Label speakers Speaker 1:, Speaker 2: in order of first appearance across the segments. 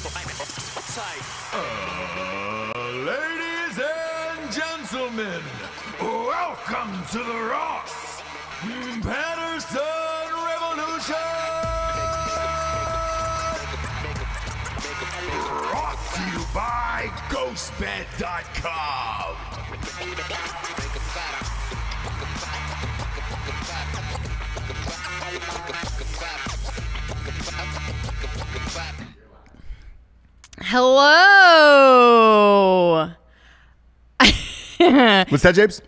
Speaker 1: Ladies and gentlemen, welcome to the Ross Patterson Revolution! Brought to you by GhostBed.com.
Speaker 2: Hello.
Speaker 1: What's that, Japes?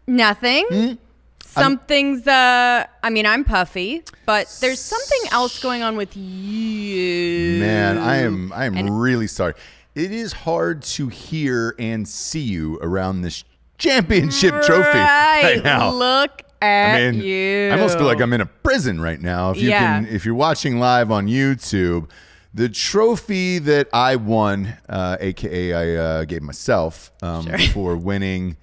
Speaker 2: Nothing. Something's I'm puffy, but there's something else going on with you.
Speaker 1: Man, I am really sorry. It is hard to hear and see you around this championship trophy right now.
Speaker 2: Look at you.
Speaker 1: I almost feel like I'm in a prison right now. If you're watching live on YouTube, the trophy that I won, aka I gave myself for winning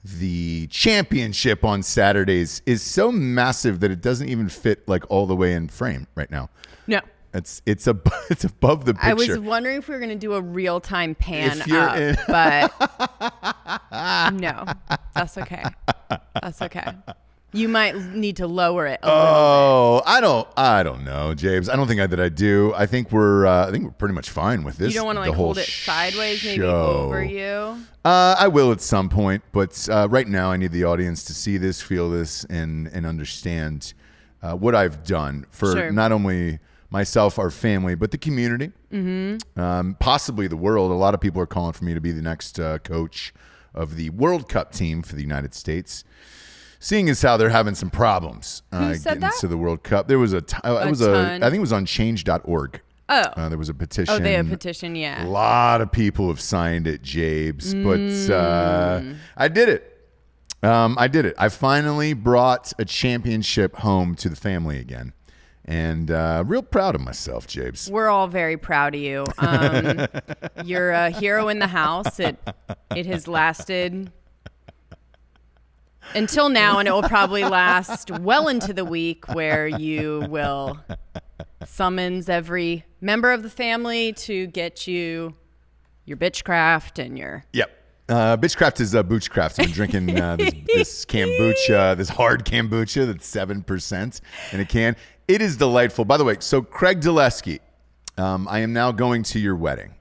Speaker 1: the championship on Saturdays, is so massive that it doesn't even fit like all the way in frame right now.
Speaker 2: No.
Speaker 1: It's above the picture.
Speaker 2: I was wondering if we were going to do a real-time pan up, but no, that's okay. That's okay. You might need to lower it a little bit.
Speaker 1: I don't know, James. I don't think that I do. I think we're pretty much fine with this.
Speaker 2: You don't want to like hold it sideways, maybe over you?
Speaker 1: I will at some point, but right now I need the audience to see this, feel this, and understand what I've done for not only myself, our family, but the community, possibly the world. A lot of people are calling for me to be the next coach of the World Cup team for the United States. Seeing as how they're having some problems getting to the World Cup, there was I think it was on change.org.
Speaker 2: Oh,
Speaker 1: there was a petition.
Speaker 2: Oh, they have a petition, yeah.
Speaker 1: A lot of people have signed it, Jabes, but I did it. I finally brought a championship home to the family again, and real proud of myself, Jabes.
Speaker 2: We're all very proud of you. You're a hero in the house. It has lasted until now, and it will probably last well into the week where you will summons every member of the family to get you your bitchcraft and your...
Speaker 1: Yep. Bitchcraft is boochcraft. I've been drinking this kombucha, this hard kombucha that's 7% in a can. It is delightful. By the way, so Craig Dulesky, I am now going to your wedding.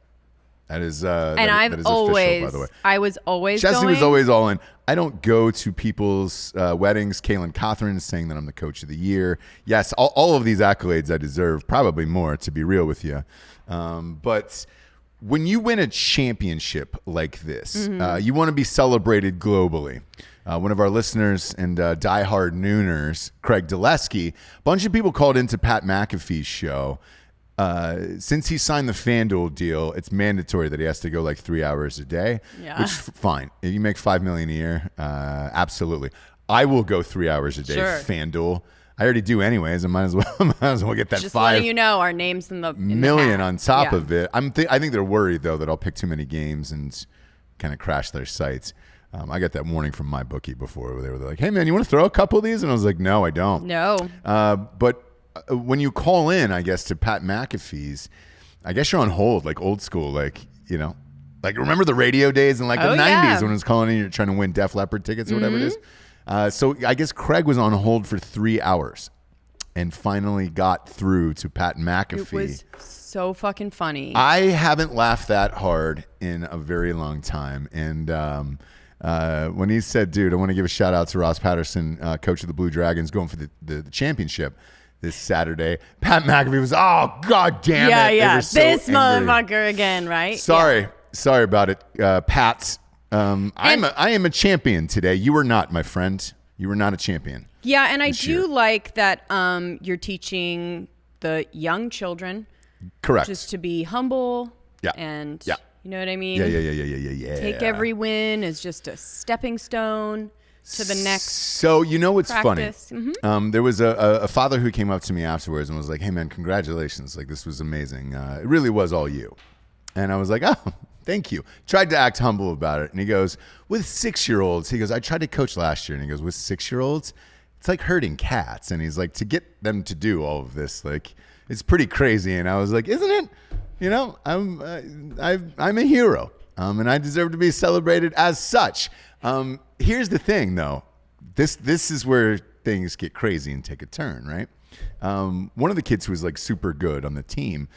Speaker 1: That is that is official, by the way.
Speaker 2: I was always
Speaker 1: Jessie
Speaker 2: going.
Speaker 1: was always all in. I don't go to people's weddings. Kaylin Cothran is saying that I'm the coach of the year. Yes, all of these accolades I deserve, probably more, to be real with you. But when you win a championship like this, you want to be celebrated globally. One of our listeners and diehard Nooners, Craig Dulesky, a bunch of people called into Pat McAfee's show. Since he signed the FanDuel deal, it's mandatory that he has to go like 3 hours a day, which fine. If you make $5 million a year, absolutely. I will go 3 hours a day. FanDuel. I already do anyways. I might as well get that
Speaker 2: Just
Speaker 1: $5
Speaker 2: letting you know, our names in the
Speaker 1: million on top of it. I think they're worried though that I'll pick too many games and kind of crash their sites. I got that warning from my bookie before where they were like, "Hey man, you want to throw a couple of these?" And I was like, "No, I don't."
Speaker 2: No.
Speaker 1: But when you call in, I guess, to Pat McAfee's, I guess you're on hold, like old school, like, you know, like remember the radio days in like the 90s when it was calling in, you're trying to win Def Leppard tickets or whatever it is. So I guess Craig was on hold for 3 hours and finally got through to Pat McAfee.
Speaker 2: It was so fucking funny.
Speaker 1: I haven't laughed that hard in a very long time. And when he said, dude, I want to give a shout out to Ross Patterson, coach of the Blue Dragons, going for the championship this Saturday. Pat McAfee was, oh, God damn it.
Speaker 2: Yeah.
Speaker 1: So
Speaker 2: this
Speaker 1: angry.
Speaker 2: motherfucker again, right?
Speaker 1: Sorry about it, Pat. I am a champion today. You are not, my friend. You are not a champion.
Speaker 2: Yeah, and I do like that you're teaching the young children just to be humble and you know what I mean?
Speaker 1: Yeah.
Speaker 2: Take every win as just a stepping stone to the next.
Speaker 1: So you know what's
Speaker 2: practice.
Speaker 1: Funny? There was a father who came up to me afterwards and was like, "Hey man, congratulations! Like this was amazing. It really was all you." And I was like, "Oh, thank you." Tried to act humble about it, and he goes, "With 6-year-olds," he goes, "I tried to coach last year," and he goes, "With 6-year-olds, it's like herding cats." And he's like, "To get them to do all of this, like it's pretty crazy." And I was like, "Isn't it?" I'm a hero, and I deserve to be celebrated as such. Here's the thing, though. This is where things get crazy and take a turn, right? One of the kids who was like super good on the team,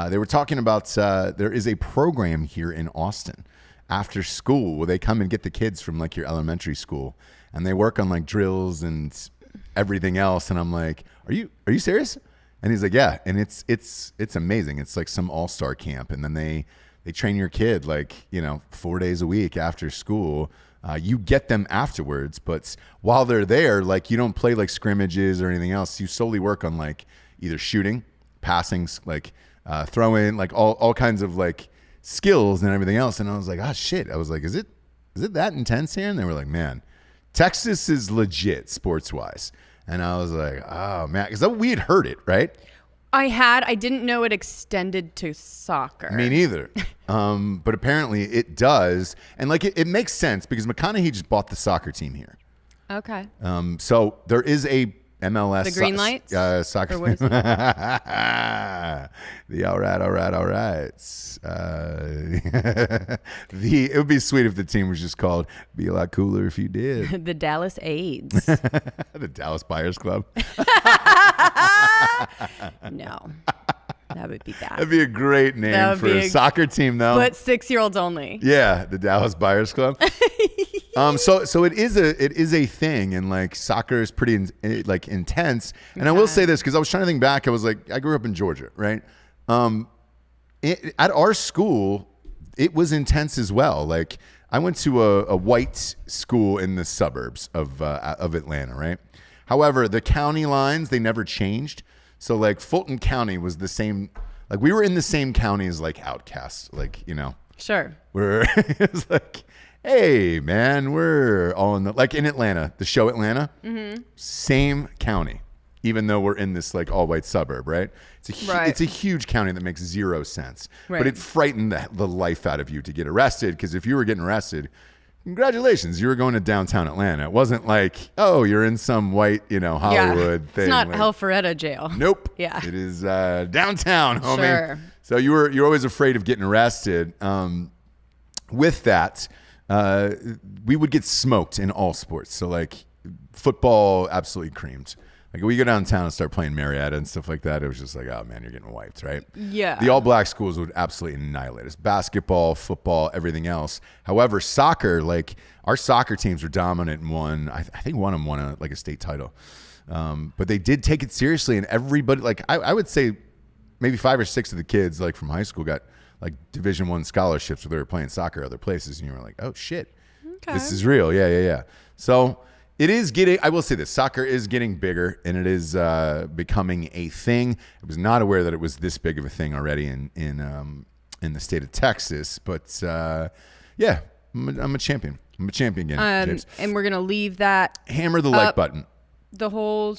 Speaker 1: they were talking about there is a program here in Austin after school where they come and get the kids from like your elementary school, and they work on like drills and everything else. And I'm like, are you serious? And he's like, yeah. And it's amazing. It's like some all-star camp, and then they train your kid like 4 days a week after school. You get them afterwards, but while they're there, like you don't play like scrimmages or anything else. You solely work on like either shooting, passing, like throwing, like all kinds of like skills and everything else. And I was like, oh shit. I was like, is it that intense here? And they were like, man, Texas is legit sports wise. And I was like, oh man, because we had heard it, right?
Speaker 2: I didn't know it extended to soccer.
Speaker 1: Me neither. But apparently it does. And like it makes sense because McConaughey just bought the soccer team here.
Speaker 2: Okay.
Speaker 1: So there is a MLS.
Speaker 2: The green lights?
Speaker 1: Soccer.
Speaker 2: Or what is it?
Speaker 1: The all right. It would be sweet if the team was just called, be a lot cooler if you did.
Speaker 2: The Dallas AIDS.
Speaker 1: The Dallas Buyers Club.
Speaker 2: No. That would be bad.
Speaker 1: That'd be a great name for a soccer team, though.
Speaker 2: But 6-year-olds only.
Speaker 1: Yeah, the Dallas Buyers Club. So it is a thing, and like soccer is pretty like intense. And I will say this because I was trying to think back. I was like, I grew up in Georgia, right? At our school, it was intense as well. Like I went to a white school in the suburbs of Atlanta, right? However, the county lines, they never changed. So like Fulton County was the same, like we were in the same county as like Outcasts, like,
Speaker 2: Sure.
Speaker 1: it was like, hey man, we're all in like in Atlanta, the show Atlanta, same county, even though we're in this like all white suburb, right? It's a huge county that makes zero sense, but it frightened the life out of you to get arrested. Cause if you were getting arrested, congratulations, you were going to downtown Atlanta. It wasn't like, oh, you're in some white, Hollywood thing.
Speaker 2: It's not
Speaker 1: like,
Speaker 2: Alpharetta jail.
Speaker 1: Nope.
Speaker 2: Yeah.
Speaker 1: It is downtown, homie.
Speaker 2: Sure.
Speaker 1: So you're always afraid of getting arrested. With that, we would get smoked in all sports. So like football, absolutely creamed. Like we go downtown and start playing Marietta and stuff like that. It was just like, oh man, you're getting wiped, right?
Speaker 2: Yeah.
Speaker 1: The all black schools would absolutely annihilate us. Basketball, football, everything else. However, soccer, like our soccer teams were dominant and won. I think one of them won a state title. But they did take it seriously, and everybody, like I would say, maybe 5 or 6 of the kids like from high school got like Division I scholarships where they were playing soccer other places, and you were like, oh shit, this is real. Yeah. So. It is getting, I will say this, soccer is getting bigger, and it is becoming a thing. I was not aware that it was this big of a thing already in the state of Texas, but yeah, I'm a champion. I'm a champion again, James.
Speaker 2: And we're going to leave that.
Speaker 1: Hammer the like button.
Speaker 2: The whole.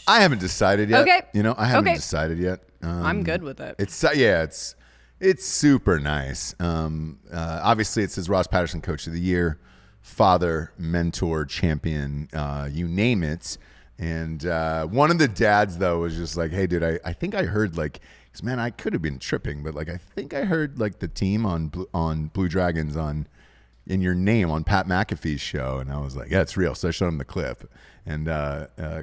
Speaker 1: I haven't decided yet.
Speaker 2: Okay.
Speaker 1: I haven't decided yet.
Speaker 2: I'm good with it.
Speaker 1: It's super nice. Obviously, it says Ross Patterson, Coach of the Year. Father, mentor, champion, you name it. And one of the dads, though, was just like, hey, dude, I think I heard, like, because, man, I could have been tripping, but, like, I think I heard, like, the team on Blue Dragons in your name on Pat McAfee's show. And I was like, yeah, it's real. So I showed him the clip. And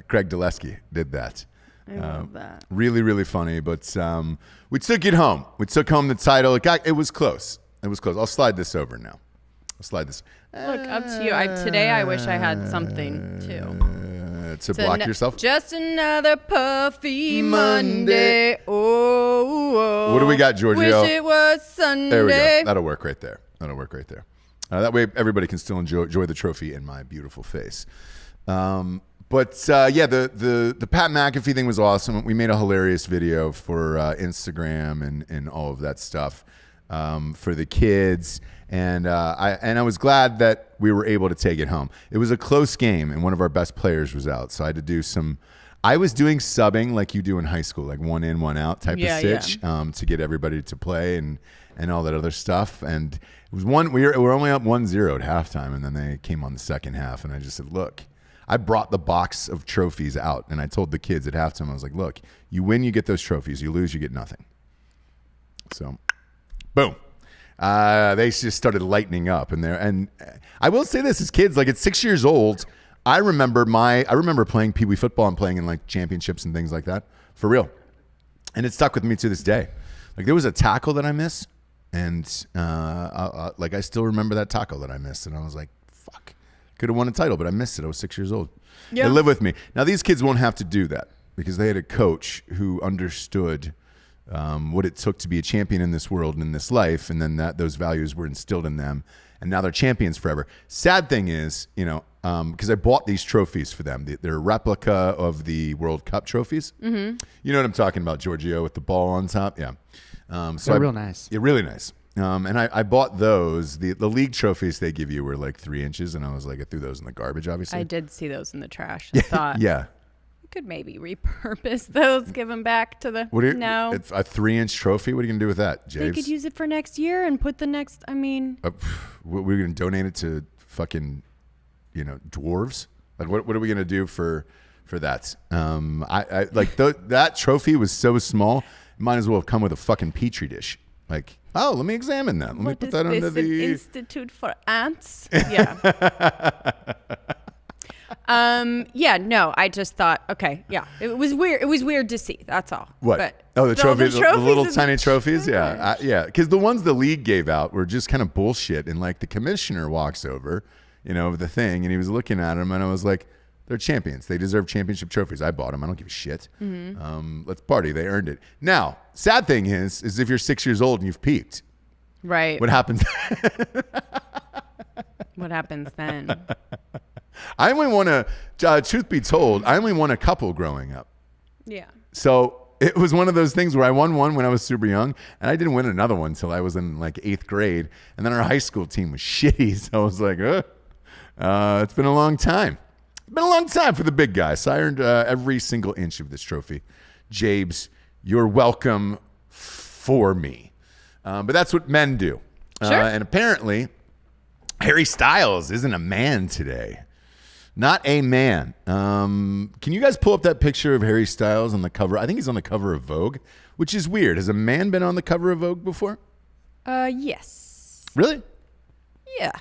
Speaker 1: Craig Dulesky did that.
Speaker 2: I love that.
Speaker 1: Really, really funny. But we took it home. We took home the title. It was close. I'll slide this over now.
Speaker 2: Look, up to you. Today I wish I had something too.
Speaker 1: To block yourself?
Speaker 2: Just another puffy Monday. Oh.
Speaker 1: What do we got, Giorgio?
Speaker 2: Wish it was Sunday.
Speaker 1: There we go. That'll work right there. That way everybody can still enjoy the trophy in my beautiful face. But yeah, the Pat McAfee thing was awesome. We made a hilarious video for Instagram and all of that stuff for the kids. And I was glad that we were able to take it home. It was a close game, and one of our best players was out. So I had to do I was doing subbing like you do in high school, like 1 in, 1 out type of sitch, to get everybody to play and all that other stuff. And it was we were only up 1-0 at halftime, and then they came on the second half. And I just said, look, I brought the box of trophies out, and I told the kids at halftime, I was like, look, you win, you get those trophies. You lose, you get nothing. So, boom. They just started lightening up in there. And I will say this, as kids, like at 6 years old, I remember playing Pee Wee football and playing in like championships and things like that, for real. And it stuck with me to this day. Like there was a tackle that I missed, and like I still remember that tackle that I missed, and I was like, fuck, could have won a title, but I missed it. I was 6 years old. Yeah. They live with me. Now these kids won't have to do that because they had a coach who understood what it took to be a champion in this world and in this life, and then those values were instilled in them, and now they're champions forever. Sad thing is, because I bought these trophies for them. They're a replica of the World Cup trophies. Mm-hmm. You know what I'm talking about, Giorgio, with the ball on top? Yeah.
Speaker 3: They're real nice.
Speaker 1: Yeah, really nice. And I bought those. The league trophies they give you were like 3 inches, and I was like, I threw those in the garbage, obviously.
Speaker 2: I did see those in the trash. I thought,
Speaker 1: yeah.
Speaker 2: Could maybe repurpose those, give them back to the no.
Speaker 1: It's a 3-inch trophy. What are you gonna do with that, James?
Speaker 2: They could use it for next year and put the next. I mean,
Speaker 1: we're gonna donate it to fucking, dwarves. Like, what are we gonna do for that? I like that trophy was so small. It might as well have come with a fucking petri dish. Like, oh, let me examine that. Let me put that under the
Speaker 2: Institute for Ants. Yeah. No, I just thought, okay, yeah, it was weird. It was weird to see. That's all.
Speaker 1: What?
Speaker 2: But
Speaker 1: the trophies, the little tiny trophies. Yeah. Yeah. Because the ones the league gave out were just kind of bullshit. And like the commissioner walks over, the thing, and he was looking at him, and I was like, they're champions. They deserve championship trophies. I bought them. I don't give a shit. Mm-hmm. Let's party. They earned it. Now, sad thing is if you're 6 years old and you've peaked,
Speaker 2: right?
Speaker 1: What happens?
Speaker 2: What happens then?
Speaker 1: I only won truth be told, I only won a couple growing up.
Speaker 2: Yeah.
Speaker 1: So it was one of those things where I won one when I was super young, and I didn't win another one until I was in like 8th grade. And then our high school team was shitty. So I was like, it's been a long time. It's been a long time for the big guy. So I earned every single inch of this trophy. Jabes, you're welcome for me. But that's what men do.
Speaker 2: Sure.
Speaker 1: And apparently, Harry Styles isn't a man today. Not a man. Can you guys pull up that picture of Harry Styles on the cover? I think he's on the cover of Vogue, which is weird. Has a man been on the cover of Vogue before?
Speaker 2: Yes.
Speaker 1: Really?
Speaker 2: Yeah.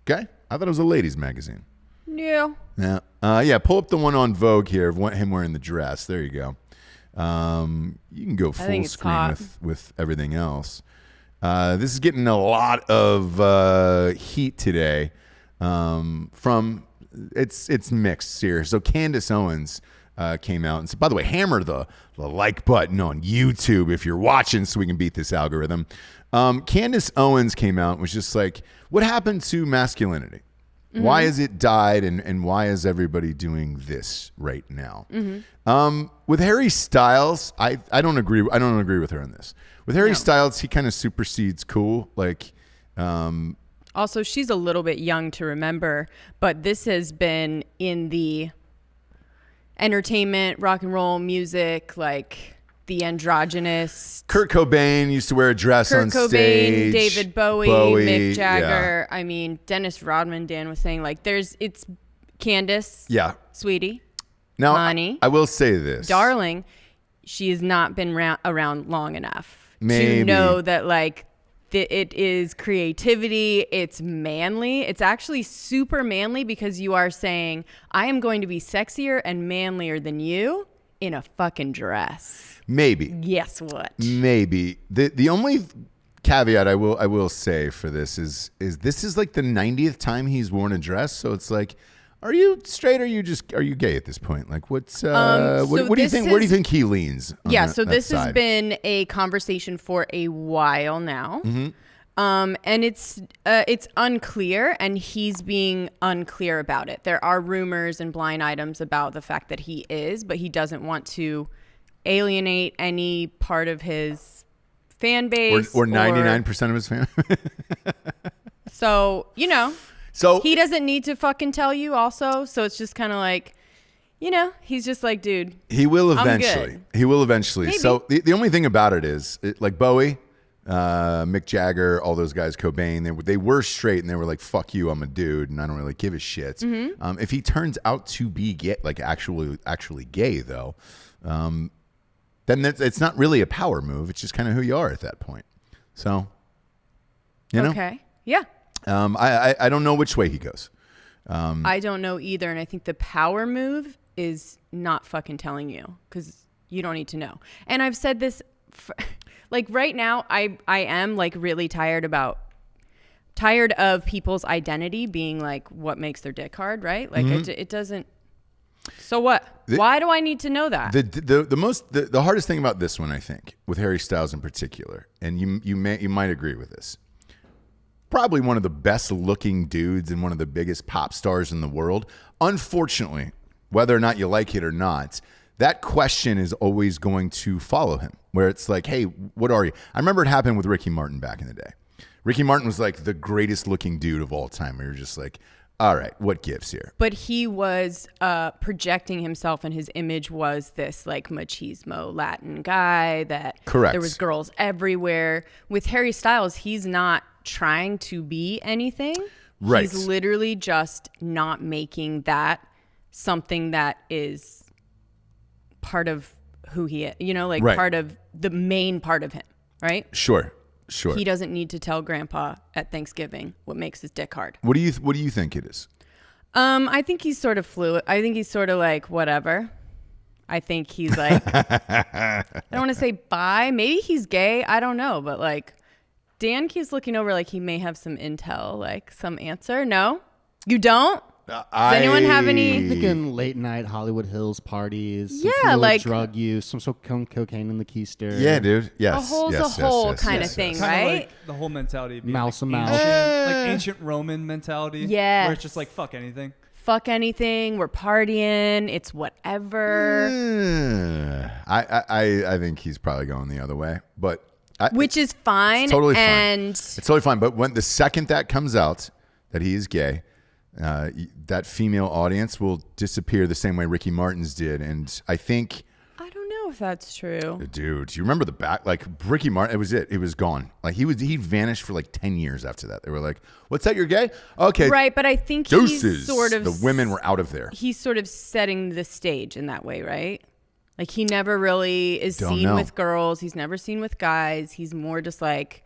Speaker 1: Okay. I thought it was a ladies' magazine.
Speaker 2: Yeah.
Speaker 1: Yeah. Yeah. Pull up the one on Vogue here of him wearing the dress. There you go. You can go full screen with everything else. This is getting a lot of heat today from. It's mixed here. So Candace Owens came out and said, by the way, hammer the like button on YouTube if you're watching so we can beat this algorithm. Candace Owens came out and was just like, what happened to masculinity? Mm-hmm. Why has it died, and why is everybody doing this right now? Mm-hmm. With Harry Styles, I don't agree with her on this. With Harry Styles, he kind of supersedes cool. Like,
Speaker 2: also, she's a little bit young to remember, but this has been in the entertainment, rock and roll music, like the androgynous.
Speaker 1: Kurt Cobain used to wear a dress on stage.
Speaker 2: David Bowie, Mick Jagger. Yeah. I mean, Dennis Rodman, Dan was saying, like, it's Candace. Yeah. Sweetie.
Speaker 1: Now,
Speaker 2: honey.
Speaker 1: I will say this.
Speaker 2: Darling, she has not been around long enough
Speaker 1: Maybe.
Speaker 2: to know that, like, it is creativity. It's manly. It's actually super manly because you are saying, I am going to be sexier and manlier than you in a fucking dress.
Speaker 1: Maybe.
Speaker 2: Guess what?
Speaker 1: Maybe. The only caveat I will say for this is this is like the 90th time he's worn a dress. So it's like, are you straight or are you gay at this point? Like what do you think? Where do you think he leans?
Speaker 2: Yeah, so this has been a conversation for a while now. Mm-hmm. And it's unclear, and he's being unclear about it. There are rumors and blind items about the fact that he is, but he doesn't want to alienate any part of his fan base
Speaker 1: or 99% of his fan.
Speaker 2: So, So he doesn't need to fucking tell you also. So it's just kind of like, he's just like, dude.
Speaker 1: He will eventually. He will eventually.
Speaker 2: Maybe.
Speaker 1: So the only thing about it is, like Bowie, Mick Jagger, all those guys, Cobain, they were straight and they were like, fuck you, I'm a dude and I don't really give a shit. Mm-hmm. If he turns out to be gay, like actually gay though, then it's not really a power move. It's just kind of who you are at that point. So, you know.
Speaker 2: Okay. Yeah.
Speaker 1: I don't know which way he goes.
Speaker 2: I don't know either. And I think the power move is not fucking telling you because you don't need to know. And I've said this, like right now, I am like really tired of people's identity being like what makes their dick hard, right? Like it doesn't. So what? Why do I need to know that?
Speaker 1: The hardest thing about this one, I think, with Harry Styles in particular, and you might agree with this. Probably one of the best looking dudes and one of the biggest pop stars in the world. Unfortunately, whether or not you like it or not, that question is always going to follow him, where it's like, hey, what are you? I remember it happened with Ricky Martin back in the day. Ricky Martin was like the greatest looking dude of all time. We were just like, all right, what gives here?
Speaker 2: But he was projecting himself, and his image was this like machismo Latin guy that
Speaker 1: Correct.
Speaker 2: There was girls everywhere. With Harry Styles, he's not trying to be anything.
Speaker 1: Right.
Speaker 2: He's literally just not making that something that is part of who he is, like
Speaker 1: right.
Speaker 2: part of the main part of him, right?
Speaker 1: Sure.
Speaker 2: He doesn't need to tell grandpa at Thanksgiving what makes his dick hard.
Speaker 1: What do you think it is?
Speaker 2: I think he's sort of fluid. I think he's sort of like whatever. I think he's like, I don't want to say bi. Maybe he's gay. I don't know. But like, Dan keeps looking over like he may have some intel, like some answer. No, you don't? Does anyone have any?
Speaker 3: I'm thinking late night Hollywood Hills parties.
Speaker 2: Yeah, like
Speaker 3: drug use, some sort of cocaine in the keister.
Speaker 1: Yeah, dude. Yes.
Speaker 2: A hole's
Speaker 1: yes,
Speaker 2: a hole
Speaker 1: yes,
Speaker 2: kind
Speaker 1: yes,
Speaker 2: of thing,
Speaker 1: yes.
Speaker 2: right?
Speaker 4: Kinda like the whole mentality of being
Speaker 3: Mouse
Speaker 4: like
Speaker 3: to mouth.
Speaker 4: like ancient Roman mentality.
Speaker 2: Yes.
Speaker 4: Where it's just like, fuck anything.
Speaker 2: Fuck anything. We're partying. It's whatever.
Speaker 1: I think he's probably going the other way, but
Speaker 2: Which is fine.
Speaker 1: It's totally fine.
Speaker 2: And
Speaker 1: it's totally fine. But when the second that comes out that he is gay, that female audience will disappear the same way Ricky Martin's did. And I think,
Speaker 2: I don't know if that's true.
Speaker 1: dude, do you remember the back? Like Ricky Martin, it was it. It was gone. Like he vanished for like 10 years after that. They were like, "What's that? You're gay? Okay,
Speaker 2: Right, but I think
Speaker 1: deuces."
Speaker 2: he's sort of
Speaker 1: The women were out of there.
Speaker 2: He's sort of setting the stage in that way, right? Like he never really is
Speaker 1: Don't
Speaker 2: seen
Speaker 1: know.
Speaker 2: with girls. He's never seen with guys. He's more just like,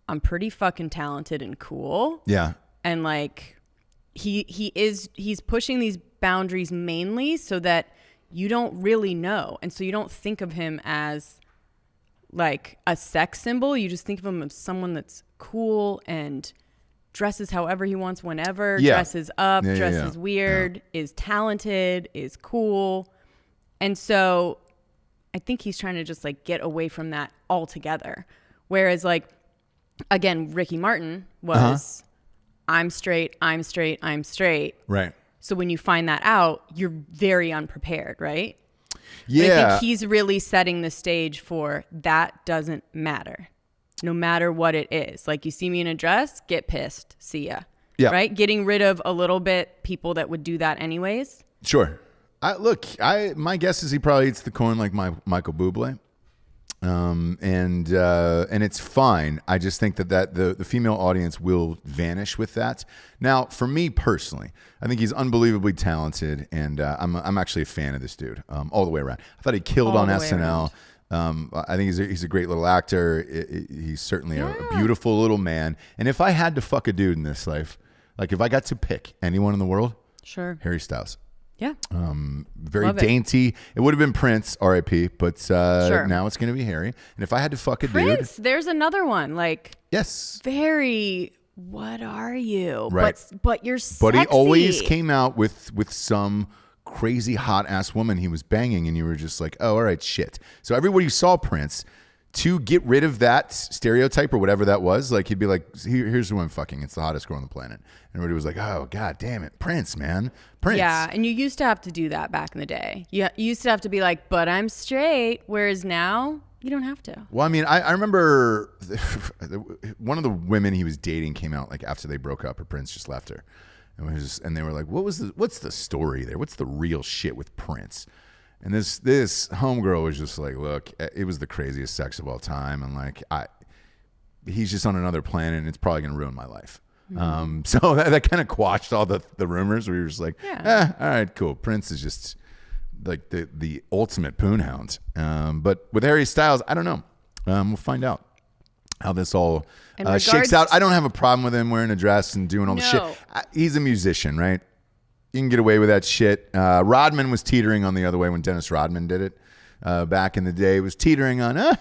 Speaker 2: I'm pretty fucking talented and cool.
Speaker 1: Yeah.
Speaker 2: And like he's pushing these boundaries mainly so that you don't really know. And so you don't think of him as like a sex symbol. You just think of him as someone that's cool and dresses however he wants whenever,
Speaker 1: Yeah.
Speaker 2: dresses up,
Speaker 1: Yeah,
Speaker 2: dresses weird, is talented, is cool. And so I think he's trying to just like get away from that altogether. Whereas like, again, Ricky Martin was, I'm straight, I'm straight, I'm straight.
Speaker 1: Right.
Speaker 2: So when you find that out, you're very unprepared, right?
Speaker 1: Yeah.
Speaker 2: But I think he's really setting the stage for that doesn't matter. No matter what it is. Like you see me in a dress, get pissed. See ya.
Speaker 1: Yeah.
Speaker 2: Right? Getting rid of a little bit people that would do that anyways.
Speaker 1: Sure. My guess is he probably eats the corn like Michael Bublé. And it's fine. I just think that the female audience will vanish with that. Now, for me personally, I think he's unbelievably talented, and I'm actually a fan of this dude all the way around. I thought he killed
Speaker 2: All
Speaker 1: on
Speaker 2: the way
Speaker 1: SNL. I think he's a great little actor. He's certainly a beautiful little man. And if I had to fuck a dude in this life, like if I got to pick anyone in the world,
Speaker 2: Sure.
Speaker 1: Harry Styles.
Speaker 2: Yeah.
Speaker 1: Very
Speaker 2: Love it.
Speaker 1: dainty. It would have been Prince, R.I.P., but
Speaker 2: Sure.
Speaker 1: now it's going to be Harry. And if I had to fuck a
Speaker 2: Prince,
Speaker 1: dude,
Speaker 2: there's another one. Like
Speaker 1: yes,
Speaker 2: very, what are you?
Speaker 1: Right.
Speaker 2: But you're sexy.
Speaker 1: but he always came out with some crazy hot ass woman he was banging, and you were just like, oh, all right, shit. So everybody saw Prince. To get rid of that stereotype or whatever that was, like he'd be like, here's who I'm fucking. It's the hottest girl on the planet. And everybody was like, oh, God damn it. Prince, man. Prince.
Speaker 2: Yeah, and you used to have to do that back in the day. You used to have to be like, but I'm straight. Whereas now, you don't have to.
Speaker 1: Well, I mean, I remember one of the women he was dating came out like after they broke up, or Prince just left her. And they were like, what's the story there? What's the real shit with Prince? And this homegirl was just like, look, it was the craziest sex of all time. And like, he's just on another planet and it's probably going to ruin my life. Mm-hmm. So that kind of quashed all the rumors where you're just like, all right, cool. Prince is just like the ultimate poon hound. But with Harry Styles, I don't know. We'll find out how this all shakes out. I don't have a problem with him wearing a dress and doing all the shit. He's a musician, right? You can get away with that shit. Rodman was teetering on the other way when Dennis Rodman did it back in the day. Was teetering on,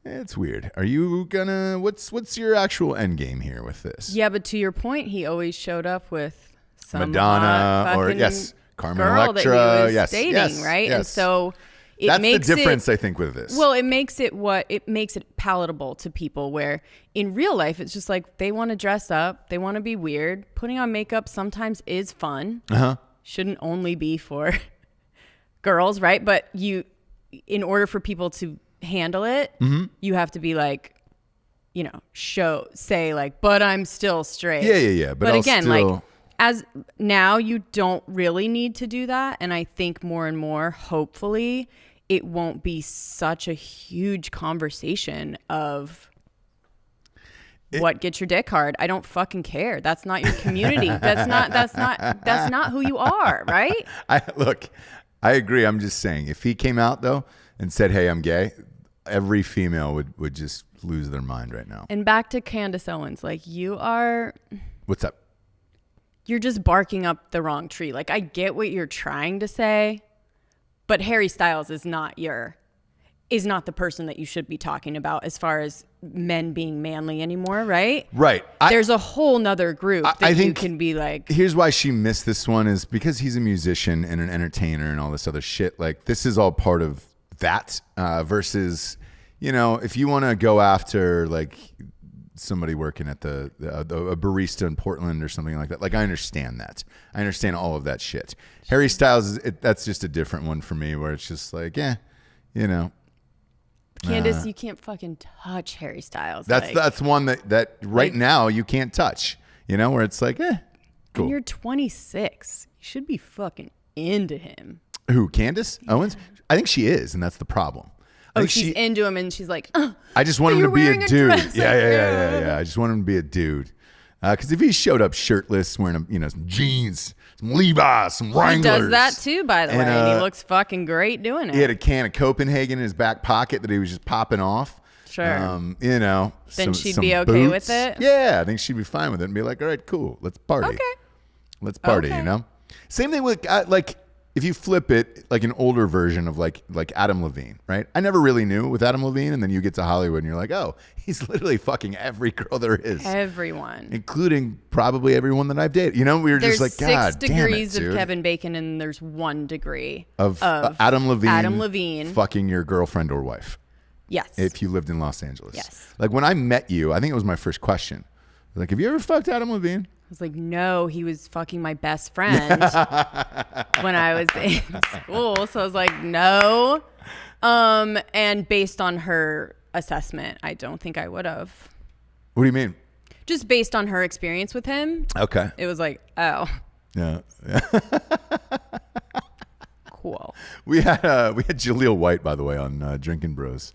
Speaker 1: it's weird. Are you gonna? What's your actual end game here with this?
Speaker 2: Yeah, but to your point, he always showed up with some
Speaker 1: Madonna or Carmen Electra,
Speaker 2: that he was dating, right?
Speaker 1: Yes.
Speaker 2: And so
Speaker 1: that's the difference, I think, with this.
Speaker 2: Well, it makes it palatable to people. Where in real life, it's just like they want to dress up, they want to be weird. Putting on makeup sometimes is fun. Shouldn't only be for girls, right? But in order for people to handle it, you have to be like, say like, but I'm still straight.
Speaker 1: Yeah. But
Speaker 2: again, like, as now you don't really need to do that. And I think more and more, hopefully, it won't be such a huge conversation of what gets your dick hard. I don't fucking care. That's not your community. That's not who you are, right?
Speaker 1: I agree. I'm just saying, if he came out though and said, "Hey, I'm gay," every female would just lose their mind right now.
Speaker 2: And back to Candace Owens, like, you are...
Speaker 1: What's up?
Speaker 2: You're just barking up the wrong tree. Like, I get what you're trying to say, but Harry Styles is not the person that you should be talking about as far as men being manly anymore, right?
Speaker 1: Right.
Speaker 2: There's a whole nother group that
Speaker 1: I think
Speaker 2: you can be like...
Speaker 1: Here's why she missed this one is because he's a musician and an entertainer and all this other shit. Like, this is all part of that versus, if you want to go after, like, somebody working at a barista in Portland or something like that. Like, I understand that. I understand all of that shit. Harry Styles, that's just a different one for me where it's just like,
Speaker 2: Candace, you can't fucking touch Harry Styles.
Speaker 1: That's one that right now you can't touch, where it's like, cool.
Speaker 2: And you're 26. You should be fucking into him.
Speaker 1: Who, Candace Owens? I think she is, and that's the problem.
Speaker 2: She's into him, and she's like,
Speaker 1: I just want him to be a dude.
Speaker 2: Yeah.
Speaker 1: Yeah. I just want him to be a dude. Because if he showed up shirtless, wearing some jeans, some Levi's, some Wranglers.
Speaker 2: He does that too, by the way, and he looks fucking great doing it.
Speaker 1: He had a can of Copenhagen in his back pocket that he was just popping off.
Speaker 2: Sure.
Speaker 1: Then
Speaker 2: she'd be okay
Speaker 1: boots.
Speaker 2: with it?
Speaker 1: Yeah, I think she'd be fine with it and be like, all right, cool, let's party.
Speaker 2: Okay.
Speaker 1: Let's party, Same thing with, like, if you flip it, like an older version of like Adam Levine, right? I never really knew with Adam Levine, and then you get to Hollywood and you're like, oh, he's literally fucking every girl there is.
Speaker 2: Everyone.
Speaker 1: Including probably everyone that I've dated. We were just like, God damn it, dude.
Speaker 2: There's 6 degrees of Kevin Bacon, and there's 1 degree
Speaker 1: of Adam
Speaker 2: Levine
Speaker 1: fucking your girlfriend or wife.
Speaker 2: Yes.
Speaker 1: If you lived in Los Angeles.
Speaker 2: Yes.
Speaker 1: Like, when I met you, I think it was my first question. Like, have you ever fucked Adam Levine?
Speaker 2: I was like, no, he was fucking my best friend when I was in school. So I was like, no. And based on her assessment, I don't think I would have.
Speaker 1: What do you mean?
Speaker 2: Just based on her experience with him.
Speaker 1: Okay.
Speaker 2: It was like, oh.
Speaker 1: Yeah.
Speaker 2: Cool.
Speaker 1: We had Jaleel White, by the way, on Drinkin Bros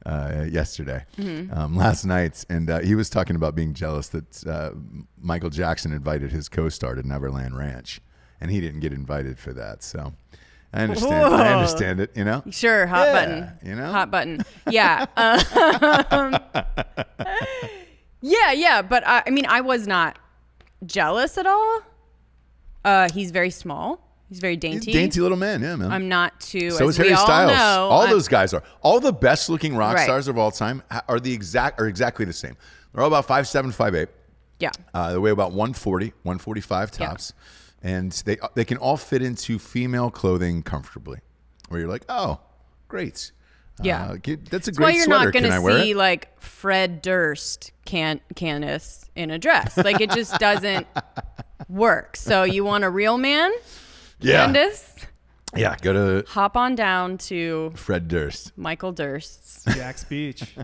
Speaker 1: yesterday, last night, and he was talking about being jealous that Michael Jackson invited his co-star to Neverland Ranch, and he didn't get invited for that. So I understand.
Speaker 2: Whoa.
Speaker 1: I understand it.
Speaker 2: Sure, hot button. Hot button. Yeah. Yeah. But I mean, I was not jealous at all. He's very small. He's very dainty.
Speaker 1: He's a dainty little man, yeah, man.
Speaker 2: I'm not too.
Speaker 1: So is Harry Styles. All those guys are. All the best looking rock stars of all time are exactly the same. They're all about 5'7", 5'8".
Speaker 2: Yeah.
Speaker 1: They weigh about 140, 145 tops. Yeah. And they can all fit into female clothing comfortably. Where you're like, oh, great.
Speaker 2: Yeah.
Speaker 1: That's a great
Speaker 2: why you're
Speaker 1: sweater.
Speaker 2: Not going to see like Fred Durst Candace in a dress. Like, it just doesn't work. So you want a real man?
Speaker 1: Yeah.
Speaker 2: Candace?
Speaker 1: Yeah, go to...
Speaker 2: Hop on down to...
Speaker 1: Fred Durst.
Speaker 2: Michael Durst's.
Speaker 4: Jack's Beach.